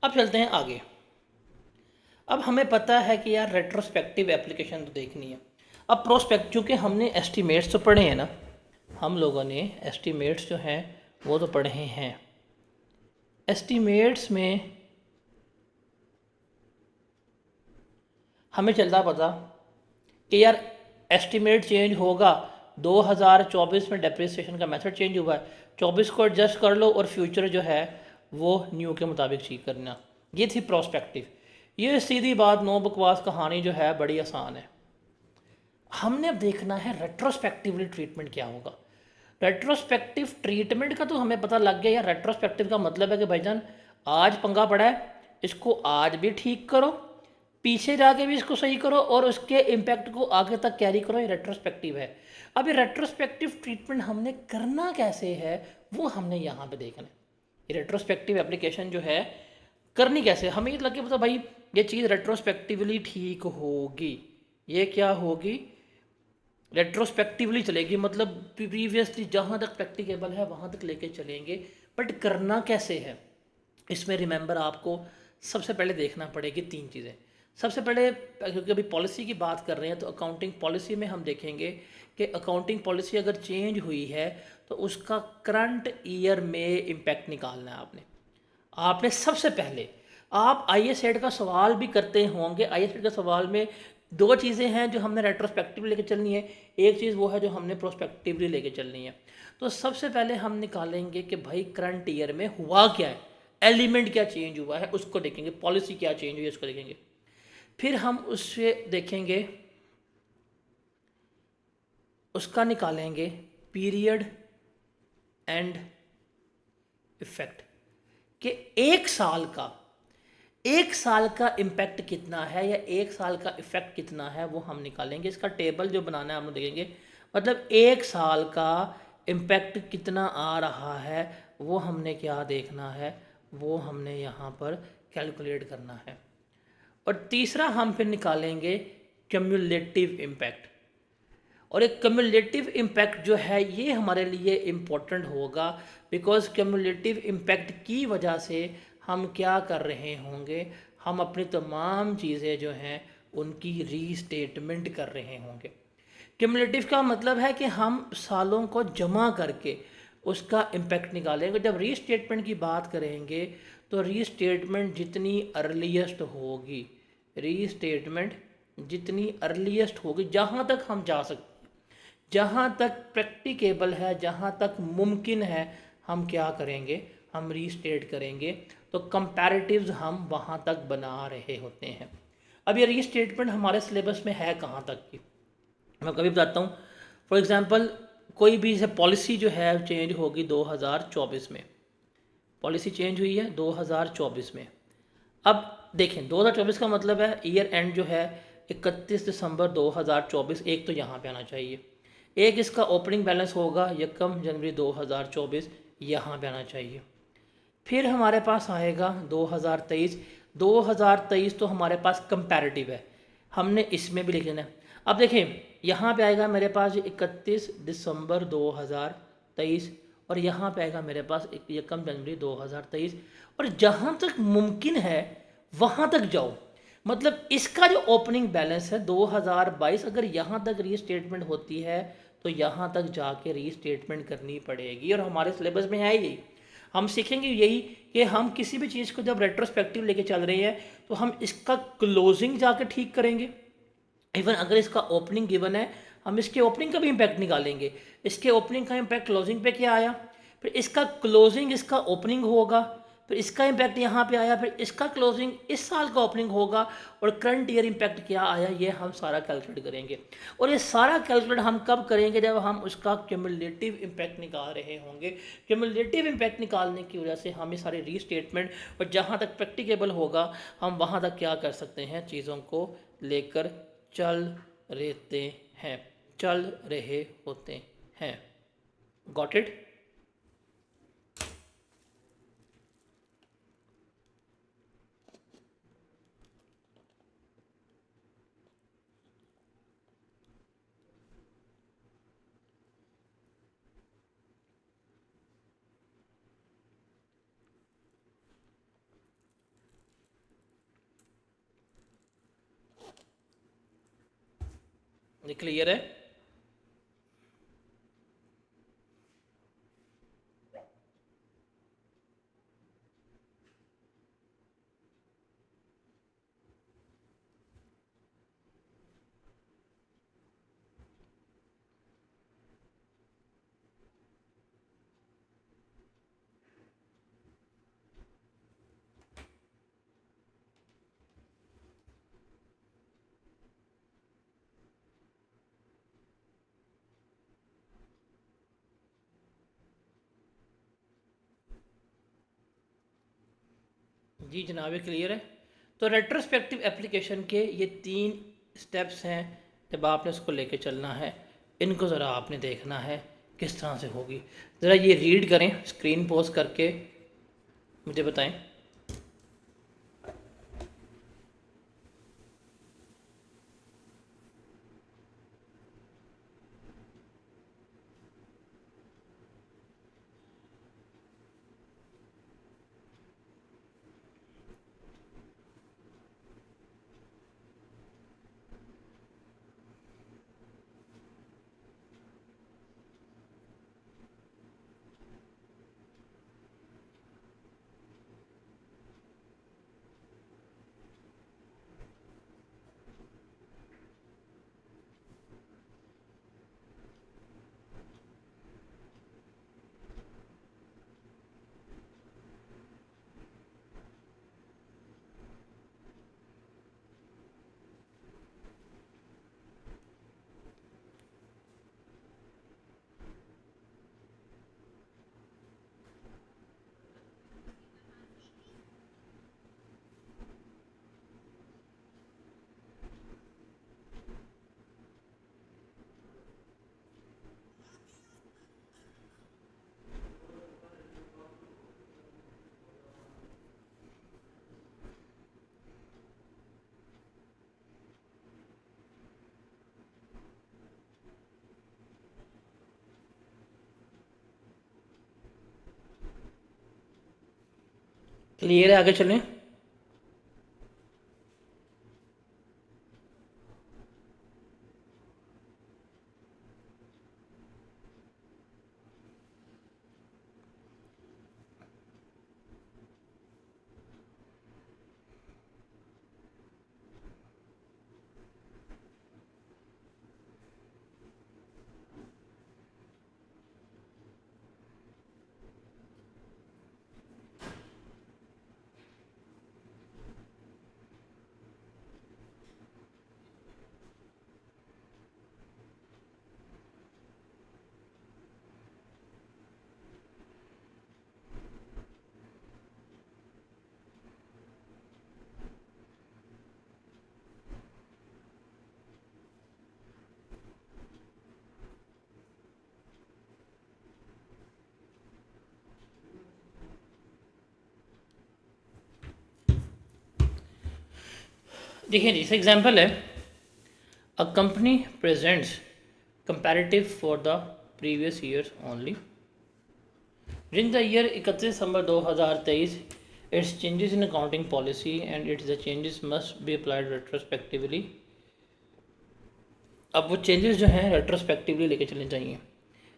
अब चलते हैं आगे। अब हमें पता है कि यार रेट्रोस्पेक्टिव एप्लीकेशन तो देखनी है। अब प्रोस्पेक्ट, चूँकि हमने एस्टीमेट्स तो पढ़े हैं ना, हम लोगों ने एस्टीमेट्स जो हैं वो तो पढ़े हैं। एस्टीमेट्स में हमें चलता पता कि यार एस्टीमेट चेंज होगा, 2024 में डेप्रिसिएशन का मेथड चेंज हुआ है, 24 को एडजस्ट कर लो और फ्यूचर जो है वो न्यू के मुताबिक ठीक करना। ये थी प्रोस्पेक्टिव। ये सीधी बात, नो बकवास कहानी जो है बड़ी आसान है। हमने अब देखना है रेट्रोस्पेक्टिवली ट्रीटमेंट क्या होगा। रेट्रोस्पेक्टिव ट्रीटमेंट का तो हमें पता लग गया यार, रेट्रोस्पेक्टिव का मतलब है कि भाईजान आज पंगा पड़ा है, इसको आज भी ठीक करो, पीछे जाके भी इसको सही करो और उसके इम्पैक्ट को आगे तक कैरी करो। ये रेट्रोस्पेक्टिव है। अब ये रेट्रोस्पेक्टिव ट्रीटमेंट हमने करना कैसे है वो हमने यहाँ पे देखना है। ये रेट्रोस्पेक्टिव एप्लीकेशन जो है करनी कैसे, हमें ये लगे पता भाई ये चीज़ रेट्रोस्पेक्टिवली ठीक होगी, ये क्या होगी, रेट्रोस्पेक्टिवली चलेगी, मतलब प्रीवियसली जहाँ तक प्रैक्टिकेबल है वहाँ तक लेके चलेंगे। बट करना कैसे है, इसमें रिमेंबर आपको सबसे पहले देखना पड़ेगी तीन चीज़ें। सबसे पहले, क्योंकि अभी पॉलिसी की बात कर रहे हैं तो अकाउंटिंग पॉलिसी में हम देखेंगे कि अकाउंटिंग पॉलिसी अगर चेंज हुई है तो उसका करंट ईयर में इम्पैक्ट निकालना है आपने सबसे पहले। आप आई सेट का सवाल भी करते होंगे, आई सेट का सवाल में दो चीज़ें हैं जो हमने रेट्रोस्पेक्टिव लेके चलनी है, एक चीज़ वो है जो हमने प्रोस्पेक्टिवली लेके चलनी है। तो सबसे पहले हम निकालेंगे कि भाई करंट ईयर में हुआ क्या है, एलिमेंट क्या चेंज हुआ है उसको देखेंगे, पॉलिसी क्या चेंज हुई है उसको देखेंगे। फिर हम उससे देखेंगे, उसका निकालेंगे पीरियड एंड इफेक्ट, कि एक साल का इम्पैक्ट कितना है या एक साल का इफेक्ट कितना है वो हम निकालेंगे। इसका टेबल जो बनाना है हम देखेंगे, मतलब एक साल का इम्पैक्ट कितना आ रहा है वो हमने क्या देखना है, वो हमने यहाँ पर कैलकुलेट करना है। और तीसरा हम फिर निकालेंगे क्यूमुलेटिव इम्पैक्ट। और एक क्यूमुलेटिव इम्पैक्ट जो है ये हमारे लिए इम्पोर्टेंट होगा, बिकॉज क्यूमुलेटिव इम्पैक्ट की वजह से हम क्या कर रहे होंगे, हम अपनी तमाम चीज़ें जो हैं उनकी रीस्टेटमेंट कर रहे होंगे। क्यूमुलेटिव का मतलब है कि हम सालों को जमा करके उसका इम्पैक्ट निकालेंगे। जब रीस्टेटमेंट की बात करेंगे तो रीस्टेटमेंट जितनी अर्लीस्ट होगी, रीस्टेटमेंट जितनी अर्लीस्ट होगी, जहाँ तक हम जा सकते, जहाँ तक प्रैक्टिकेबल है, जहाँ तक मुमकिन है, हम क्या करेंगे, हम रीस्टेट करेंगे। तो कंपैरेटिव्स हम वहाँ तक बना रहे होते हैं। अब ये रीस्टेटमेंट हमारे सिलेबस में है कहाँ तक की, मैं कभी बताता हूँ। फॉर एग्ज़ाम्पल कोई भी जैसे पॉलिसी जो है चेंज होगी 2024 में, पॉलिसी चेंज हुई है 2024 में। अब देखें 2024 का मतलब है ईयर एंड जो है 31 दिसंबर 2024, एक तो यहाँ पे आना चाहिए। एक इसका ओपनिंग बैलेंस होगा 1 जनवरी 2024, यहाँ पे आना चाहिए। फिर हमारे पास आएगा 2023। 2023 तो हमारे पास कंपैरेटिव है, हमने इसमें भी लिख लेना है। अब देखें यहाँ पे आएगा मेरे पास 31 दिसंबर 2023, और यहाँ पे आएगा मेरे पास 1 जनवरी 2023। और जहाँ तक मुमकिन है वहाँ तक जाओ, मतलब इसका जो ओपनिंग बैलेंस है 2022, अगर यहाँ तक रीस्टेटमेंट होती है तो यहाँ तक जाके रीस्टेटमेंट करनी पड़ेगी। और हमारे सिलेबस में है यही, हम सीखेंगे यही कि हम किसी भी चीज़ को जब रेट्रोस्पेक्टिव लेके चल रहे हैं तो हम इसका क्लोजिंग जाके ठीक करेंगे। इवन अगर इसका ओपनिंग गिवन है, हम इसके ओपनिंग का भी इम्पैक्ट निकालेंगे। इसके ओपनिंग का इम्पैक्ट क्लोजिंग पे क्या आया, फिर इसका क्लोजिंग इसका ओपनिंग होगा, फिर इसका इम्पैक्ट यहाँ पे आया, फिर इसका क्लोजिंग इस साल का ओपनिंग होगा, और करंट ईयर इम्पैक्ट क्या आया, ये हम सारा कैलकुलेट करेंगे। और ये सारा कैलकुलेट हम कब करेंगे, जब हम उसका क्यूमुलेटिव इम्पैक्ट निकाल रहे होंगे। क्यूमुलेटिव इम्पैक्ट निकालने की वजह से हमें सारे रीस्टेटमेंट, और जहाँ तक प्रैक्टिकेबल होगा हम वहाँ तक क्या कर सकते हैं, चीज़ों को लेकर चल रहते हैं, चल रहे होते हैं। Got it. ये क्लियर है। जी जनाब ये क्लियर है। तो रेट्रोस्पेक्टिव एप्लीकेशन के ये 3 स्टेप्स हैं, जब आपने उसको लेके चलना है, इनको ज़रा आपने देखना है किस तरह से होगी। ज़रा ये रीड करें, स्क्रीन पॉज करके मुझे बताएं। क्लियर है, आगे चलें। देखिए जी, इसका एग्जाम्पल है, a company presents comparative for the previous years only during the year 31 December 2023 it's changes in accounting policy and it's the changes must be applied retrospectively. अब वो चेंजेस जो हैं रेट्रोस्पेक्टिवली लेके चलने चाहिए।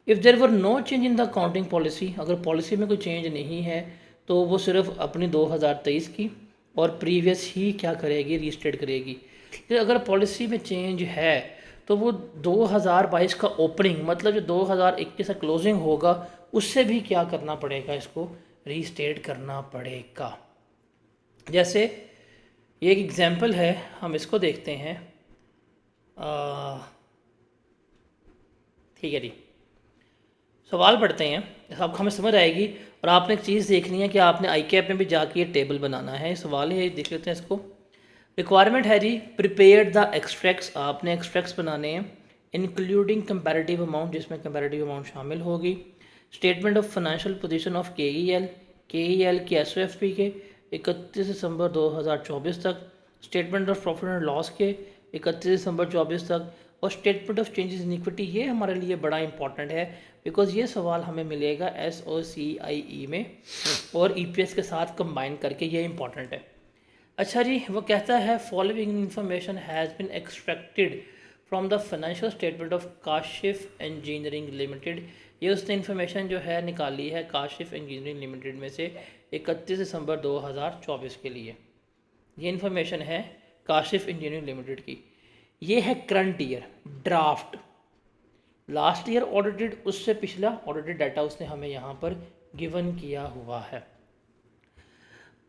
If there were no change in the accounting policy, अगर पॉलिसी में कोई चेंज नहीं है तो वो सिर्फ अपनी 2023 की और प्रीवियस ही क्या करेगी, रीस्टेट करेगी। लेकिन अगर पॉलिसी में चेंज है तो वो 2022 का ओपनिंग मतलब जो 2021 का क्लोजिंग होगा उससे भी क्या करना पड़ेगा, इसको रीस्टेट करना पड़ेगा। जैसे ये एक एग्जाम्पल है, हम इसको देखते हैं। ठीक है जी, सवाल पढ़ते हैं, अब हमें समझ आएगी। और आपने एक चीज़ देखनी है कि आपने आई कैप में भी जाके ये टेबल बनाना है। सवाल है, देख लेते हैं इसको। रिक्वायरमेंट है जी, प्रिपेयर द एक्सट्रैक्ट्स, आपने एक्सट्रैक्ट्स बनाने हैं इंक्लूडिंग कंपैरेटिव अमाउंट, जिसमें कंपैरेटिव अमाउंट शामिल होगी। Statement of financial position of के की एसओएफपी के 31 दिसंबर 2024 तक, statement of profit and loss के 31 दिसंबर 24 तक, और statement of changes in equity. ये हमारे लिए बड़ा इंपॉर्टेंट है बिकॉज ये सवाल हमें मिलेगा SOCIE में और EPS के साथ कंबाइन करके, ये इंपॉर्टेंट है। अच्छा जी, वो कहता है following information has been extracted from the financial statement of Kashif engineering limited. ये उसने इन्फॉर्मेशन जो है निकाली है काशिफ इंजीनियरिंग लिमिटेड में से 31 दिसंबर 2024 के लिए। ये इन्फॉर्मेशन है काशिफ इंजीनियरिंग लिमिटेड की। ये है current year draft, last year audited, उससे पिछला ऑडिटेड डाटा उसने हमें यहाँ पर गिवन किया हुआ है।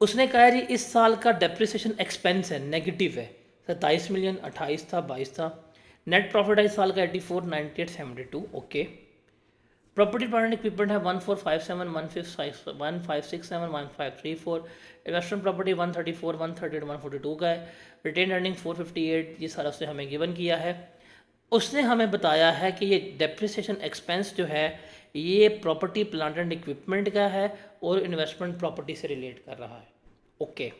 उसने कहा जी इस साल का डेप्रिसिएशन एक्सपेंस है, नेगेटिव है, 27 मिलियन, 28 था, 22 था। नेट प्रॉफिट है इस साल का 84, 98, 72, ओके। प्रॉपर्टी प्लांट इक्विपमेंट है 1457, 1567, 1534। इन्वेस्टमेंट प्रॉपर्टी 134, 138, 142 का है। रिटेन अर्निंग 458, ये सारा उसने हमें गिवन किया है। उसने हमें बताया है कि ये डेप्रिसिएशन एक्सपेंस जो है ये प्रॉपर्टी प्लांट एंड इक्विपमेंट का है और इन्वेस्टमेंट प्रॉपर्टी से रिलेट कर रहा है, okay.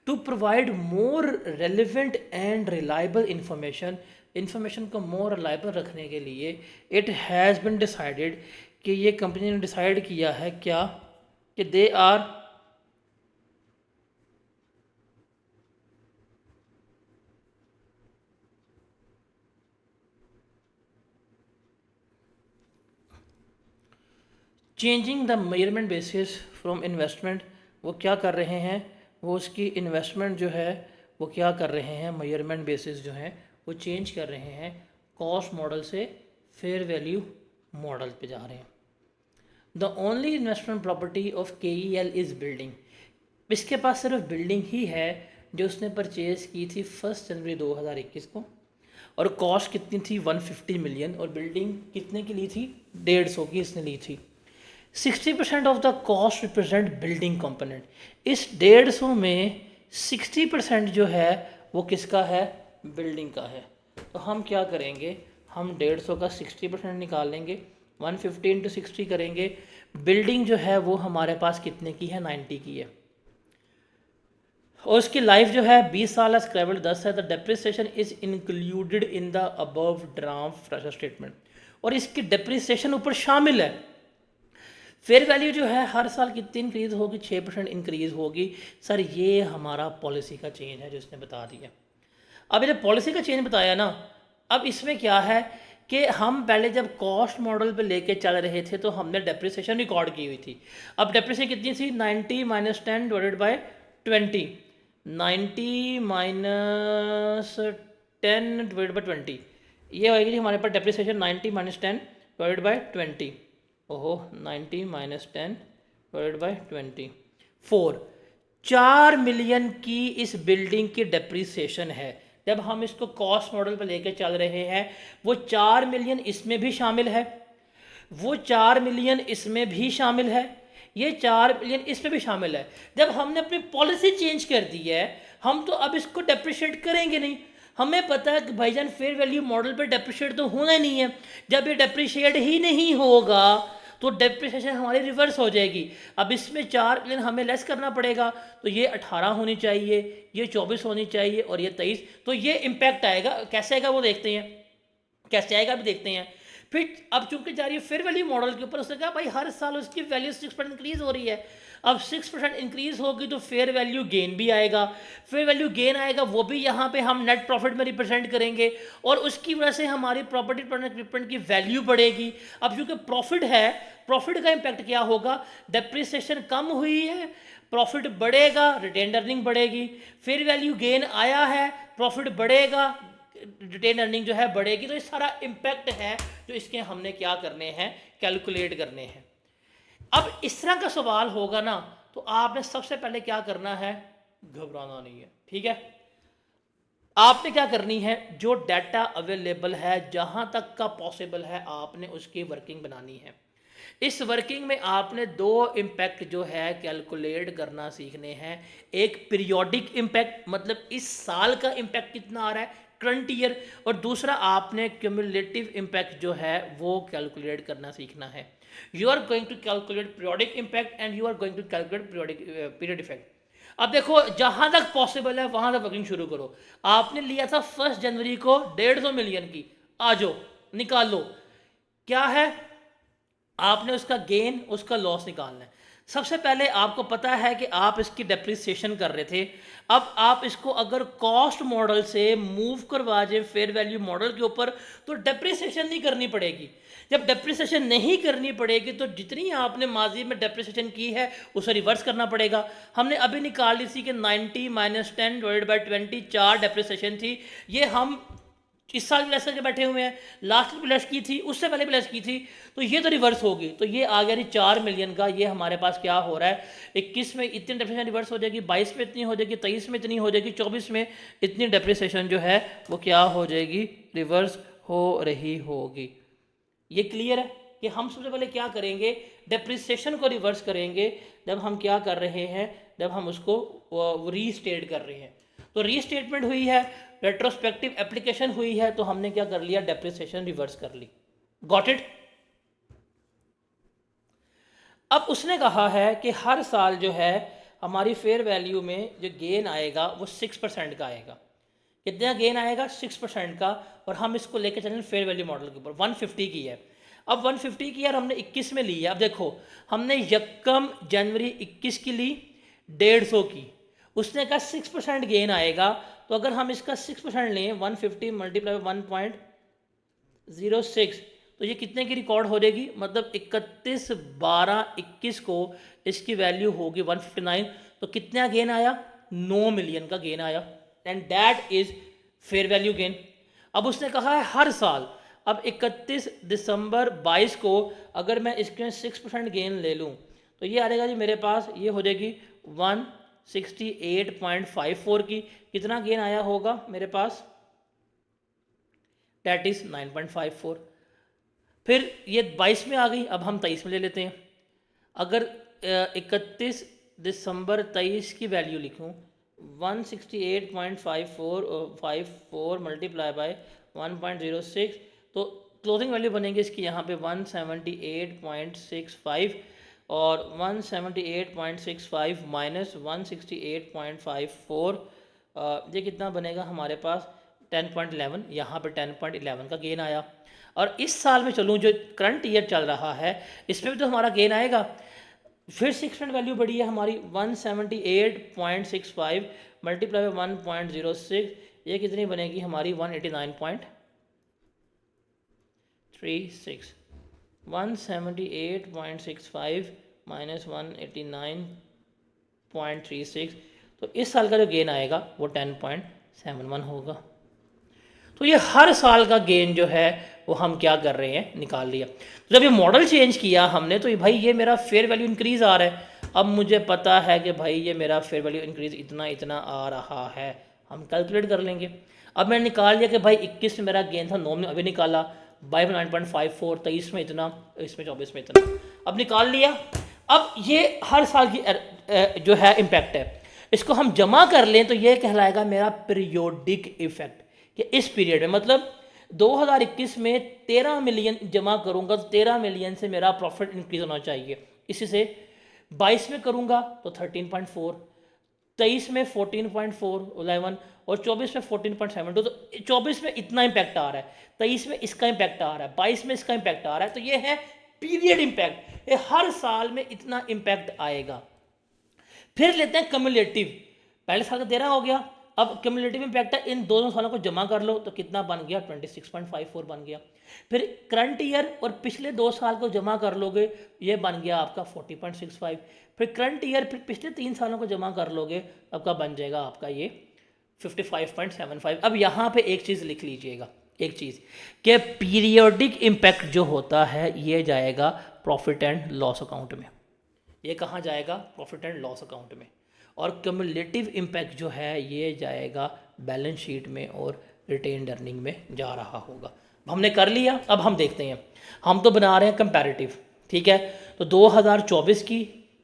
To provide more relevant and reliable information को मोर रिलायबल रखने के लिए इट हैज़ बिन डिसाइडेड कि ये कंपनी ने डिसाइड किया है क्या कि they are changing the measurement basis from investment. वो क्या कर रहे हैं, वो उसकी इन्वेस्टमेंट जो है वो क्या कर रहे हैं, मेजरमेंट बेसिस जो है वो चेंज कर रहे हैं, कॉस्ट मॉडल से फेयर वैल्यू मॉडल पे जा रहे हैं। The only investment property of KEL is building. इसके पास सिर्फ बिल्डिंग ही है जो उसने परचेज़ की थी 1 जनवरी 2021 को, और कॉस्ट कितनी थी 150 मिलियन, और बिल्डिंग कितने की ली थी 150 की इसने ली थी। 60% of the cost represent building component. इस 150 में 60% जो है वो किसका है, बिल्डिंग का है। तो हम क्या करेंगे, हम 150 का 60% निकालेंगे, 150 इंटू 60 करेंगे। बिल्डिंग जो है वो हमारे पास कितने की है, 90 की है, और उसकी लाइफ जो है 20 साल है, स्क्रैबल 10 है। The depreciation is included in the above draft statement, और इसकी डेप्रिसिएशन ऊपर शामिल है। फेयर वैल्यू जो है हर साल कितनी इंक्रीज होगी, 6% इंक्रीज होगी। सर ये हमारा पॉलिसी का चेंज है जो इसने बता दिया। अब ये पॉलिसी का चेंज बताया ना, अब इसमें क्या है कि हम पहले जब कॉस्ट मॉडल पे लेके चल रहे थे तो हमने डेप्रिसिएशन रिकॉर्ड की हुई थी। अब डेप्रिसिएशन कितनी थी, 90 minus 10 divided by 20, 90 minus 10 divided by 20, ये होगी हमारे पास डेप्रिसिएशन 90 माइनस 10 डिवाइडेड बाई 20। ओहो, 90 माइनस 10 डिवाइडेड बाई 24, 4 मिलियन की इस बिल्डिंग की डेप्रिसिएशन है। जब हम इसको कॉस्ट मॉडल पर लेकर चल रहे हैं वो 4 मिलियन इसमें भी शामिल है, वो 4 मिलियन इसमें भी शामिल है, ये 4 मिलियन इसमें भी शामिल है। जब हमने अपनी पॉलिसी चेंज कर दी है हम तो अब इसको डेप्रिशिएट करेंगे नहीं। हमें पता है कि भाईजान फेयर वैल्यू मॉडल पे डेप्रिशिएट तो होना ही नहीं है। जब ये डेप्रिशिएट ही नहीं होगा तो डेप्रिसिएशन हमारी रिवर्स हो जाएगी। अब इसमें 4 मिलियन हमें लेस करना पड़ेगा, तो ये 18 होनी चाहिए, ये 24 होनी चाहिए और ये 23। तो ये इम्पैक्ट आएगा, कैसे आएगा वो देखते हैं, कैसे आएगा भी देखते हैं। फिर अब चूंकि जा रही है फेयर वैल्यू मॉडल के ऊपर, उसने कहा भाई हर साल उसकी वैल्यू 6% इंक्रीज हो रही है। अब 6% इंक्रीज होगी तो फेयर वैल्यू गेन भी आएगा। फेयर वैल्यू गेन आएगा वो भी यहाँ पे हम नेट प्रॉफिट में रिप्रेजेंट करेंगे और उसकी वजह से हमारी प्रॉपर्टी प्लांट इक्विपमेंट की वैल्यू बढ़ेगी। अब चूंकि प्रॉफिट है, प्रॉफिट का इंपैक्ट क्या होगा, डेप्रिसिएशन कम हुई है, प्रॉफिट बढ़ेगा, रिटेन अर्निंग बढ़ेगी। फेयर वैल्यू गेन आया है, प्रॉफिट बढ़ेगा, रिटेन अर्निंग जो है बढ़ेगी। तो ये सारा इम्पैक्ट है जो इसके हमने क्या करने हैं, कैलकुलेट करने हैं। अब इस तरह का सवाल होगा ना, तो आपने सबसे पहले क्या करना है, घबराना नहीं है, ठीक है। आपने क्या करनी है, जो डाटा अवेलेबल है जहां तक का पॉसिबल है आपने उसकी वर्किंग बनानी है। इस वर्किंग में आपने 2 इम्पैक्ट जो है कैलकुलेट करना सीखने हैं। एक पीरियोडिक इम्पैक्ट, मतलब इस साल का इम्पैक्ट कितना आ रहा है करंट ईयर, और दूसरा आपने क्यूमुलेटिव इम्पैक्ट जो है वो कैलकुलेट करना सीखना है। You are going to calculate periodic impact and you are going to calculate period effect. अब देखो जहां तक पॉसिबल है वहां तक वर्किंग शुरू करो। आपने लिया था 1 जनवरी को 150 मिलियन की, आ जाओ निकालो, क्या है, आपने उसका गेन उसका लॉस निकालना है। सबसे पहले आपको पता है कि आप इसकी डेप्रिसिएशन कर रहे थे, अब आप इसको अगर कॉस्ट मॉडल से मूव करवा जाए फेयर वैल्यू मॉडल के ऊपर तो डेप्रिसिएशन नहीं करनी पड़ेगी। जब डेप्रिसिएशन नहीं करनी पड़ेगी तो जितनी आपने माजी में डेप्रिसिएशन की है उसे रिवर्स करना पड़ेगा। हमने अभी निकाल ली थी कि 90 - 10 डिवाइडेड बाई 20 4 डेप्रिसिएशन थी। ये हम इस साल भी लेस करके बैठे हुए हैं, लास्ट भी लेस की थी, उससे पहले भी लेस की थी, तो ये तो रिवर्स होगी। तो ये आ गया 4 मिलियन का, ये हमारे पास क्या हो रहा है, 21 में इतनी डेप्रिसिएशन रिवर्स हो जाएगी, 22 में इतनी हो जाएगी, 23 में इतनी हो जाएगी, 24 में इतनी डेप्रिसिएशन जो है वो क्या हो जाएगी, रिवर्स हो रही होगी। ये क्लियर है कि हम सबसे पहले क्या करेंगे, डेप्रिसिएशन को रिवर्स करेंगे जब हम क्या कर रहे हैं, जब हम उसको रीस्टेट कर रहे हैं। तो रीस्टेटमेंट हुई है, रेट्रोस्पेक्टिव एप्लीकेशन हुई है, तो हमने क्या कर लिया, डेप्रिसिएशन रिवर्स कर ली। Got it. अब उसने कहा है कि हर साल जो है हमारी फेयर वैल्यू में जो गेन आएगा वो 6% का आएगा। कितना गेन आएगा, 6% का, और हम इसको लेके चलें फेयर वैल्यू मॉडल के ऊपर। 150 की है, अब 150 की यार हमने 21 में ली है। अब देखो हमने यकम जनवरी 21 की ली 150 की, उसने कहा 6% गेन आएगा, तो अगर हम इसका 6% लें 150 मल्टीप्लाई 1.06, तो ये कितने की रिकॉर्ड हो जाएगी, मतलब 31/12/21 को इसकी वैल्यू होगी 159। तो कितना गेन आया, 9 मिलियन का गेन आया, and that is fair value gain. अब उसने कहा है हर साल, अब 31 दिसंबर 22 को अगर मैं इसके 6% गेन ले लूँ तो ये आ जाएगा जी मेरे पास, ये हो जाएगी 168.54 की। कितना गेन आया होगा मेरे पास, दैट इज 9.54। फिर ये 22 में आ गई, अब हम 23 में ले लेते हैं। अगर 31 दिसंबर 23 की वैल्यू लिखूं 168.54 मल्टीप्लाई बाय 1.06, तो क्लोजिंग वैल्यू बनेगी इसकी यहाँ पे 178.65, और 178.65 माइनस 168.54, ये कितना बनेगा हमारे पास 10.11, यहाँ पे 10.11 का गेन आया। और इस साल में चलूँ जो करंट ईयर चल रहा है इसमें भी तो हमारा गेन आएगा। फिर 6% वैल्यू बढ़ी है हमारी 178.65 मल्टीप्लाई 1.06, ये कितनी बनेगी हमारी 189.36। 178.65 माइनस 189.36, तो इस साल का जो गेन आएगा वो 10.71 होगा। तो ये हर साल का गेन जो है वो हम क्या कर रहे हैं, निकाल लिया। तो जब ये मॉडल चेंज किया हमने तो ये भाई ये मेरा फेयर वैल्यू इंक्रीज आ रहा है। अब मुझे पता है कि भाई ये मेरा फेयर वैल्यू इंक्रीज इतना इतना आ रहा है, हम कैलकुलेट कर लेंगे। अब मैंने निकाल लिया कि भाई 21 में मेरा गेन था 9 में, अभी निकाला 9.54, 23 में इतना, इसमें 24 में इतना, अब निकाल लिया। अब ये हर साल की जो है इम्पैक्ट है, इसको हम जमा कर लें तो ये कहलाएगा मेरा पीरियोडिक इफेक्ट, कि इस पीरियड में, मतलब 2021 में 13 मिलियन जमा करूंगा तो 13 मिलियन से मेरा प्रॉफिट इंक्रीज होना चाहिए। इसी से 22 में करूंगा तो 13.4, 23 में 14.4 11 और 24 में 14.72। तो 24 में इतना इम्पैक्ट आ रहा है, 23 में इसका इम्पैक्ट आ रहा है, 22 में इसका इम्पैक्ट आ रहा है। तो ये है पीरियड इम्पैक्ट, ये हर साल में इतना इम्पैक्ट आएगा। फिर लेते हैं कम्युलेटिव, पहले साल का 13 हो गया, अब कम्युलेटिव इम्पैक्ट है, इन दोनों सालों को जमा कर लो तो कितना बन गया 26.54 बन गया। फिर करंट ईयर और पिछले 2 साल को जमा कर लोगे, ये बन गया आपका 40.65। फिर करंट ईयर फिर पिछले 3 सालों को जमा कर लोगे, आपका बन जाएगा आपका ये 55.75। अब यहाँ पे एक चीज़ लिख लीजिएगा, एक चीज़ कि पीरियोडिक इम्पैक्ट जो होता है ये जाएगा प्रॉफिट एंड लॉस अकाउंट में। ये कहाँ जाएगा? प्रॉफिट एंड लॉस अकाउंट में। और क्यूमुलेटिव इम्पैक्ट जो है ये जाएगा बैलेंस शीट में और रिटेन्ड अर्निंग में जा रहा होगा। हमने कर लिया, अब हम देखते हैं, हम तो बना रहे हैं कंपैरेटिव, ठीक है। तो 2024 की,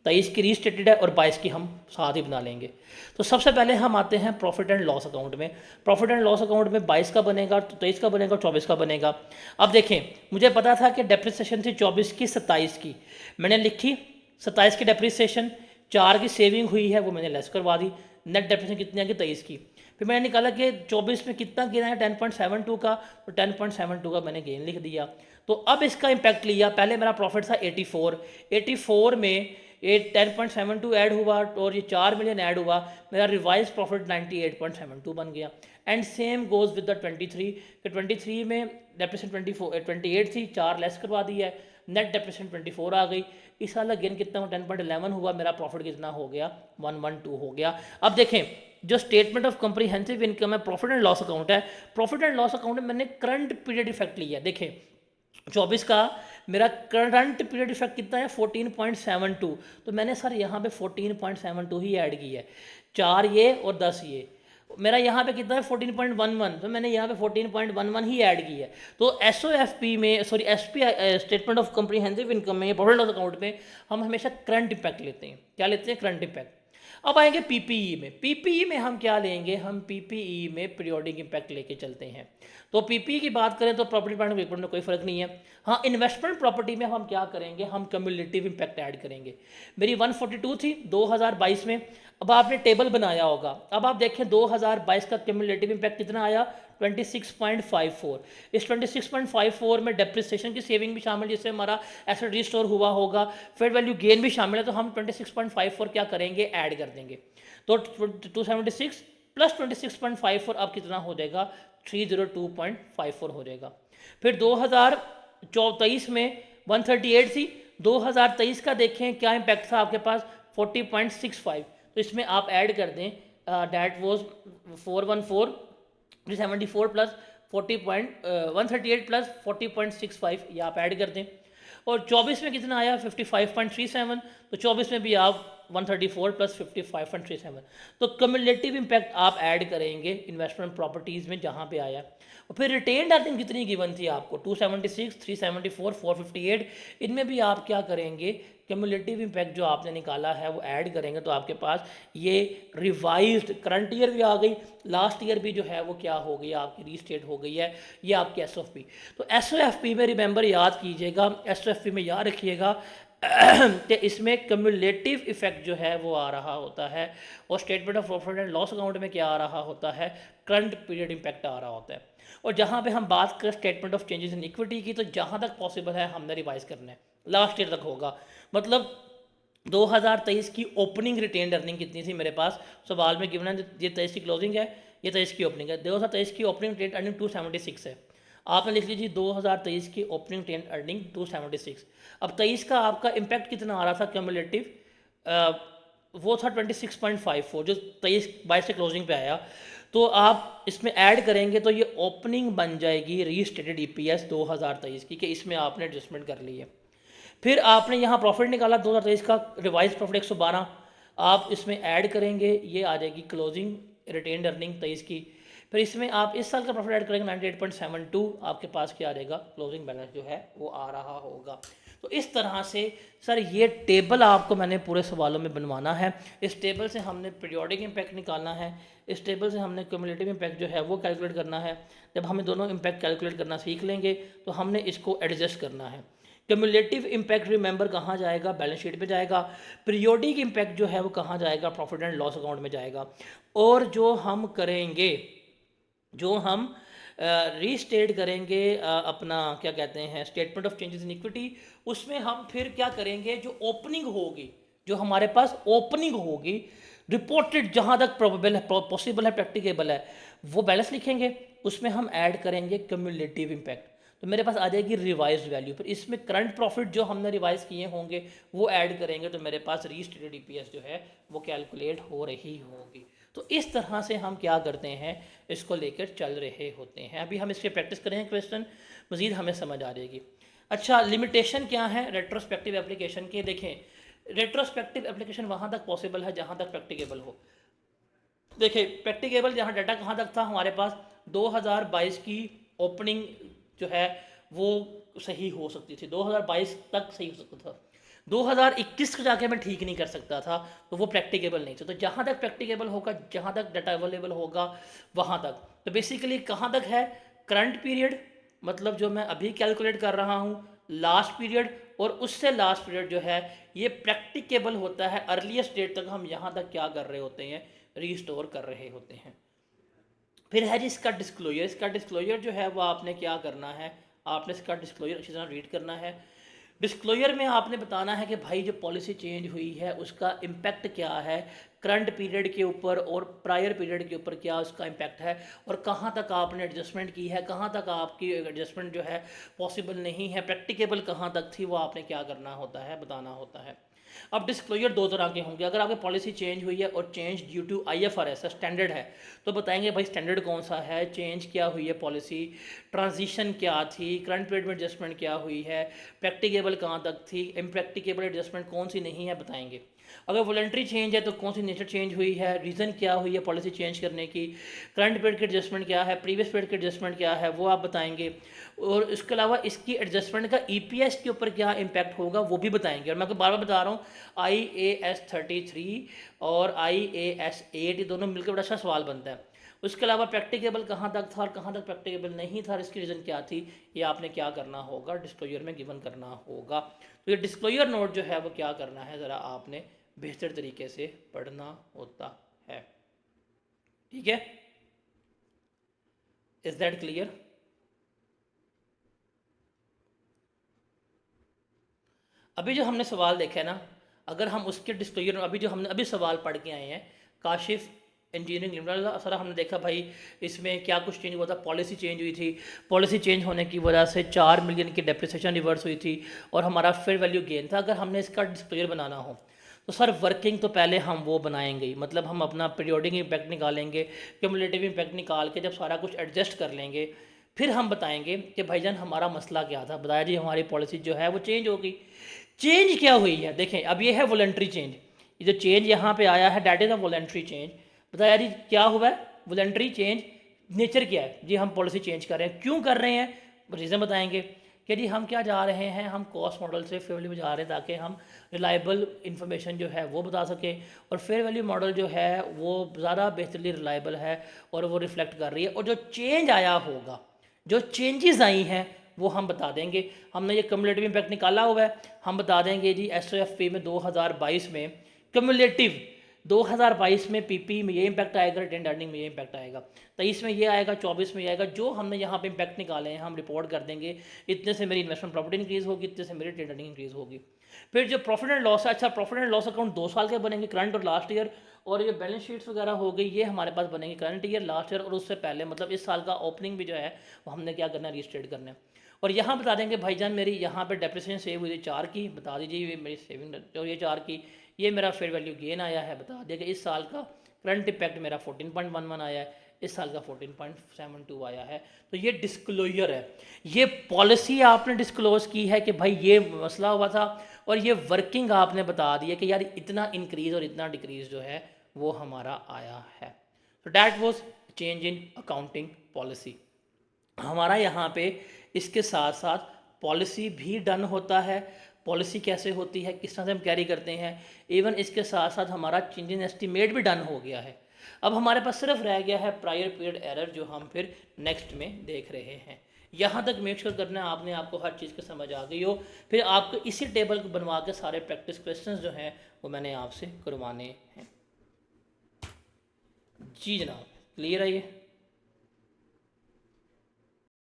23 की रीस्टेटेड है और 22 की हम साथ ही बना लेंगे। तो सबसे पहले हम आते हैं प्रॉफिट एंड लॉस अकाउंट में। प्रॉफिट एंड लॉस अकाउंट में 22 का बनेगा, 23 का बनेगा, 24 का बनेगा। अब देखें, मुझे पता था कि डेप्रिसिएशन थी 24 की, 27 की, मैंने लिखी 27 की डेप्रिसिएशन, 4 की सेविंग हुई है वो मैंने लेस करवा दी। नेट डेप्रिसिएशन कितनी आ गई 23 की। फिर मैंने निकाला कि 24 में कितना गिना है 10.72 का, तो 10.72 का मैंने गेन लिख दिया। तो अब इसका इम्पैक्ट लिया, पहले मेरा प्रॉफिट था 84 में ये 10.72 ऐड हुआ और ये 4 मिलियन ऐड हुआ, मेरा रिवाइज प्रॉफिट 98.72 बन गया। And same goes with the 23 कि 23 में डेप्रिसिएशन 28 थी, 4 लेस करवा दी है, नेट डेप्रिसिएशन 24 आ गई। इस साल गेन कितना हुआ 10.11 हुआ, मेरा प्रॉफिट कितना हो गया 112 हो गया। अब देखें, जो स्टेटमेंट ऑफ कॉम्प्रिहेंसिव इनकम है, प्रॉफिट एंड लॉस अकाउंट है, प्रॉफिट एंड लॉस अकाउंट में मैंने करंट पीरियड इफेक्ट लिया। देखें 24 का मेरा करंट पीरियड इफेक्ट कितना है 14.72, तो मैंने सर यहाँ पे 14.72 ही ऐड की है, 4 ये और 10 ये, मेरा यहाँ पे कितना है 14.11, तो मैंने यहाँ पे 14.11 ही ऐड की है। तो एसओएफपी में, sorry SP statement of comprehensive income में, प्रॉफिट लॉस अकाउंट में हम हमेशा करंट इम्पैक्ट लेते हैं। क्या लेते हैं? Current impact. अब आएंगे पीपीई में। पीपीई में हम क्या लेंगे? हम पीपीई में पीरियोडिक इम्पैक्ट लेके चलते हैं। तो पीपीई की बात करें तो प्रॉपर्टी प्लांट रिपोर्ट में कोई फर्क नहीं है। हाँ, इन्वेस्टमेंट प्रॉपर्टी में हम क्या करेंगे? हम क्यूमुलेटिव इम्पैक्ट ऐड करेंगे। मेरी 142 थी 2022 में, अब आपने टेबल बनाया होगा, अब आप देखें 2022 का क्यूमुलेटिव इम्पैक्ट कितना आया 26.54। इस 26.54 में डेप्रिसिएशन की सेविंग भी शामिल, जिससे हमारा एसेट रिस्टोर हुआ होगा, फेयर वैल्यू गेन भी शामिल है, तो हम 26.54 क्या करेंगे? ऐड कर देंगे। तो 276 प्लस 26.54 अब कितना हो जाएगा? 302.54 हो जाएगा। फिर 2023 में 138 थी, 2023 का देखें क्या इम्पैक्ट था आपके पास 40.65, तो इसमें आप ऐड कर दें, डैट वॉज 414 374 प्लस 138 प्लस 40.65, ये आप ऐड कर दें। और 24 में कितना आया 55.37, तो 24 में भी आप 134 प्लस 55.37, तो कम्युलेटिव इम्पैक्ट आप ऐड करेंगे इन्वेस्टमेंट प्रॉपर्टीज़ में जहाँ पे आया। और फिर रिटेन्ड अर्निंग कितनी गिवन थी आपको 276, 374, 458, इनमें भी आप क्या करेंगे? क्यूमुलेटिव इम्पैक्ट जो आपने निकाला है वो ऐड करेंगे, तो आपके पास ये रिवाइज्ड करंट ईयर भी आ गई, लास्ट ईयर भी जो है वो क्या हो गई आपकी रीस्टेट हो गई है, ये आपकी एसओएफपी। तो एसओएफपी में रिमेंबर याद कीजिएगा, एसओएफपी में याद रखिएगा कि इसमें क्यूमुलेटिव इफेक्ट जो है वो आ रहा होता है, और statement of profit and loss account में क्या आ रहा होता है? करंट पीरियड इम्पैक्ट आ रहा होता है। और जहाँ पे हम बात करें statement of changes in equity की, तो जहाँ तक पॉसिबल है हमने रिवाइज करना है, लास्ट ईयर तक होगा। मतलब 2023 की ओपनिंग रिटेन्ड अर्निंग कितनी थी मेरे पास, सवाल में गिवन है, ये 23 की क्लोजिंग है, ये 23 की ओपनिंग है। 2023 की ओपनिंग रिटेन्ड अर्निंग 276 है, आपने लिख लीजिए 2023 की ओपनिंग रिटेन्ड अर्निंग 276। अब 23 का आपका इम्पैक्ट कितना आ रहा था क्यूमुलेटिव, वो था 26.54, जो 23-22 से क्लोजिंग पे आया। तो आप इसमें ऐड करेंगे तो ये ओपनिंग बन जाएगी रीस्टेटेड ईपीएस 2023 की, कि इसमें आपने एडजस्टमेंट कर ली है। फिर आपने यहाँ प्रॉफिट निकाला 2023 का, रिवाइज प्रॉफिट 112, आप इसमें ऐड करेंगे, ये आ जाएगी क्लोजिंग रिटेन्ड अर्निंग 23 की। फिर इसमें आप इस साल का प्रॉफिट ऐड करेंगे 98.72, आपके पास क्या आ जाएगा? क्लोजिंग बैलेंस जो है वो आ रहा होगा। तो इस तरह से सर ये टेबल आपको मैंने पूरे सवालों में बनवाना है। इस टेबल से हमने पीरियोडिक इम्पैक्ट निकालना है, इस टेबल से हमने क्यूमुलेटिव इम्पैक्ट जो है वो कैलकुलेट करना है। जब हमें दोनों इम्पैक्ट कैलकुलेट करना सीख लेंगे तो हमने इसको एडजस्ट करना है। क्यूमुलेटिव इम्पैक्ट रिमेंबर कहाँ जाएगा, बैलेंस शीट में जाएगा। पीरियोडिक इम्पैक्ट जो है वो कहाँ जाएगा, प्रॉफिट एंड लॉस अकाउंट में जाएगा। और जो हम करेंगे, जो हम रीस्टेट करेंगे अपना क्या कहते हैं statement of changes in equity, उसमें हम फिर क्या करेंगे, जो ओपनिंग होगी, जो हमारे पास ओपनिंग होगी रिपोर्टेड, जहाँ तक प्रोबेबल है, पॉसिबल है, प्रैक्टिकेबल है, वो बैलेंस लिखेंगे, उसमें हम ऐड करेंगे क्यूमुलेटिव इम्पैक्ट, तो मेरे पास आ जाएगी रिवाइज्ड वैल्यू। फिर इसमें करंट प्रॉफिट जो हमने रिवाइज किए होंगे वो ऐड करेंगे, तो मेरे पास रीस्टेटेड ईपीएस जो है वो कैलकुलेट हो रही होगी। तो इस तरह से हम क्या करते हैं, इसको लेकर चल रहे होते हैं। अभी हम इसके प्रैक्टिस करेंगे, क्वेश्चन मज़ीद हमें समझ आ जाएगी। अच्छा, लिमिटेशन क्या है रेट्रोस्पेक्टिव एप्लीकेशन के, देखें रेट्रोस्पेक्टिव एप्लीकेशन वहाँ तक पॉसिबल है जहाँ तक प्रैक्टिकेबल हो। देखिए प्रैक्टिकेबल जहाँ डाटा कहाँ तक था हमारे पास, 2022 की ओपनिंग जो है वो सही हो सकती थी, 2022 तक सही हो सकता था, 2021 को जाके मैं ठीक नहीं कर सकता था, तो वो प्रैक्टिकेबल नहीं था। तो जहाँ तक प्रैक्टिकेबल होगा, जहाँ तक डाटा अवेलेबल होगा वहाँ तक, तो बेसिकली कहाँ तक है, करंट पीरियड मतलब जो मैं अभी कैलकुलेट कर रहा हूँ, लास्ट पीरियड और उससे लास्ट पीरियड जो है ये प्रैक्टिकेबल होता है, अर्लीस्ट डेट तक हम यहाँ तक क्या कर रहे होते हैं, रीस्टोर कर रहे होते हैं। फिर है जी इसका डिस्क्लोजर, इसका डिस्क्लोजर जो है वो आपने क्या करना है, आपने इसका डिस्क्लोजर अच्छी तरह रीड करना है। डिस्क्लोजर में आपने बताना है कि भाई जो पॉलिसी चेंज हुई है उसका इम्पैक्ट क्या है, करंट पीरियड के ऊपर और प्रायर पीरियड के ऊपर क्या उसका इम्पैक्ट है, और कहाँ तक आपने एडजस्टमेंट की है, कहाँ तक आपकी एडजस्टमेंट जो है पॉसिबल नहीं है, प्रैक्टिकेबल कहाँ तक थी, वो आपने क्या करना होता है, बताना होता है। अब डिस्क्लोजर दो तरह के होंगे, अगर आपकी पॉलिसी चेंज हुई है और change due to IFRS standard है, तो बताएंगे भाई स्टैंडर्ड कौन सा है, चेंज क्या हुई है पॉलिसी, ट्रांजिशन क्या थी, करंट पीरियड में एडजस्टमेंट क्या हुई है, प्रैक्टिकेबल कहाँ तक थी, इम्प्रैक्टिकेबल एडजस्टमेंट कौन सी नहीं है बताएंगे। अगर वॉलंटरी चेंज है तो कौन सी नेचर चेंज हुई है, रीज़न क्या हुई है पॉलिसी चेंज करने की, करंट पीरियड की एडजस्टमेंट क्या है, प्रीवियस पीरियड की एडजस्टमेंट क्या है, वो आप बताएंगे। और इसके अलावा इसकी एडजस्टमेंट का ईपीएस के ऊपर क्या इम्पैक्ट होगा वो भी बताएंगे। और मैं आपको बार बार बता रहा हूँ IAS 33 और IAS 8 ये दोनों मिलकर बड़ा अच्छा सवाल बनता है। उसके अलावा प्रैक्टिकेबल कहाँ तक था और कहाँ तक प्रैक्टिकेबल नहीं था, इसकी रीज़न क्या थी, ये आपने क्या करना होगा, डिस्क्लोजर में गिवन करना होगा। तो ये डिस्क्लोजर नोट जो है वो क्या करना है, ज़रा आपने बेहतर तरीके से पढ़ना होता है। ठीक है, इज दैट क्लियर? अभी जो हमने सवाल देखा है ना, अगर हम उसके डिस्क्लोजर, अभी जो हमने अभी सवाल पढ़ के आए हैं, काशिफ इंजीनियरिंग लिमिटेड, सर हमने देखा भाई इसमें क्या कुछ चेंज हुआ था, पॉलिसी चेंज हुई थी, पॉलिसी चेंज होने की वजह से 4 मिलियन की डेप्रिसिएशन रिवर्स हुई थी और हमारा फेयर वैल्यू गेन था। अगर हमने इसका डिस्क्लोजर बनाना हो तो सर वर्किंग तो पहले हम वो बनाएंगे ही, मतलब हम अपना पीरियोडिक इम्पैक्ट निकालेंगे, क्यूमुलेटिव इम्पैक्ट निकाल के जब सारा कुछ एडजस्ट कर लेंगे, फिर हम बताएंगे कि भाईजान हमारा मसला क्या था, बताया जी हमारी पॉलिसी जो है वो चेंज हो गई। चेंज क्या हुई है, देखें अब ये है वॉलंटरी चेंज, ये जो चेंज यहाँ पे आया है that is a voluntary change. बताया जी क्या हुआ है वॉलंटरी चेंज, नेचर क्या है जी, हम पॉलिसी चेंज कर रहे हैं, क्यों कर रहे हैं, रीज़न बताएंगे कि जी हम क्या जा रहे हैं, हम कॉस्ट मॉडल से फेयर वैल्यू जा रहे हैं ताकि हम रिलायबल इन्फॉर्मेशन जो है वो बता सकें, और फेयर वैल्यू मॉडल जो है वो ज़्यादा बेहतरीन रिलायबल है और वो रिफ्लेक्ट कर रही है, और जो चेंज आया होगा, जो चेंजेस आई हैं वो हम बता देंगे। हमने ये क्यूमुलेटिव इम्पैक्ट निकाला हुआ है, हम बता देंगे जी एसओएफपी में 2022 में क्यूमुलेटिव 2022 में पीपी में ये इम्पैक्ट आएगा, रिटेन अर्निंग में ये इम्पैक्ट आएगा, 23 में ये आएगा, 24 में ये आएगा, जो हमने यहाँ पे इम्पैक्ट निकाले हैं हम रिपोर्ट कर देंगे, इतने से मेरी इन्वेस्टमेंट प्रॉपर्टी इंक्रीज़ होगी, इतने से मेरी रिटेन अर्निंग इंक्रीज़ होगी। फिर जो प्रॉफिट एंड लॉस है, अच्छा प्रॉफिट एंड लॉस अकाउंट 2 साल के बनेंगे, करंट और लास्ट ईयर, और ये बैलेंस शीट्स वगैरह हो गई ये हमारे पास बनेंगे करंट ईयर, लास्ट ईयर और उससे पहले, मतलब इस साल का ओपनिंग भी जो है वो हमने क्या करना है, रजिस्ट्रेट करना है। और यहाँ बता देंगे भाईजान मेरी यहाँ पे डेप्रिसिएशन सेव हुई थी 4 की, बता दीजिए ये मेरी सेविंग जो ये 4 की, ये मेरा फेयर वैल्यू गेन आया है, बता दिया कि इस साल का करंट इम्पैक्ट मेरा 14.11 आया है, इस साल का 14.72 आया है। तो ये डिस्क्लोजर है, ये पॉलिसी आपने डिस्क्लोज की है कि भाई ये मसला हुआ था, और ये वर्किंग आपने बता दी है कि यार इतना इंक्रीज़ और इतना डिक्रीज़ जो है वो हमारा आया है। तो that was change in accounting policy. हमारा यहाँ पे इसके साथ साथ पॉलिसी भी डन होता है, पॉलिसी कैसे होती है, किस तरह से हम कैरी करते हैं। इवन इसके साथ साथ हमारा चेंज इन एस्टीमेट भी डन हो गया है। अब हमारे पास सिर्फ रह गया है प्रायर पीरियड एरर, जो हम फिर नेक्स्ट में देख रहे हैं। यहाँ तक मेक श्योर करना है आपने, आपको हर चीज़ की समझ आ गई हो। फिर आपको इसी टेबल को बनवा के सारे प्रैक्टिस क्वेश्चंस जो हैं वो मैंने आपसे करवाने हैं। जी जनाब, क्लियर है ये।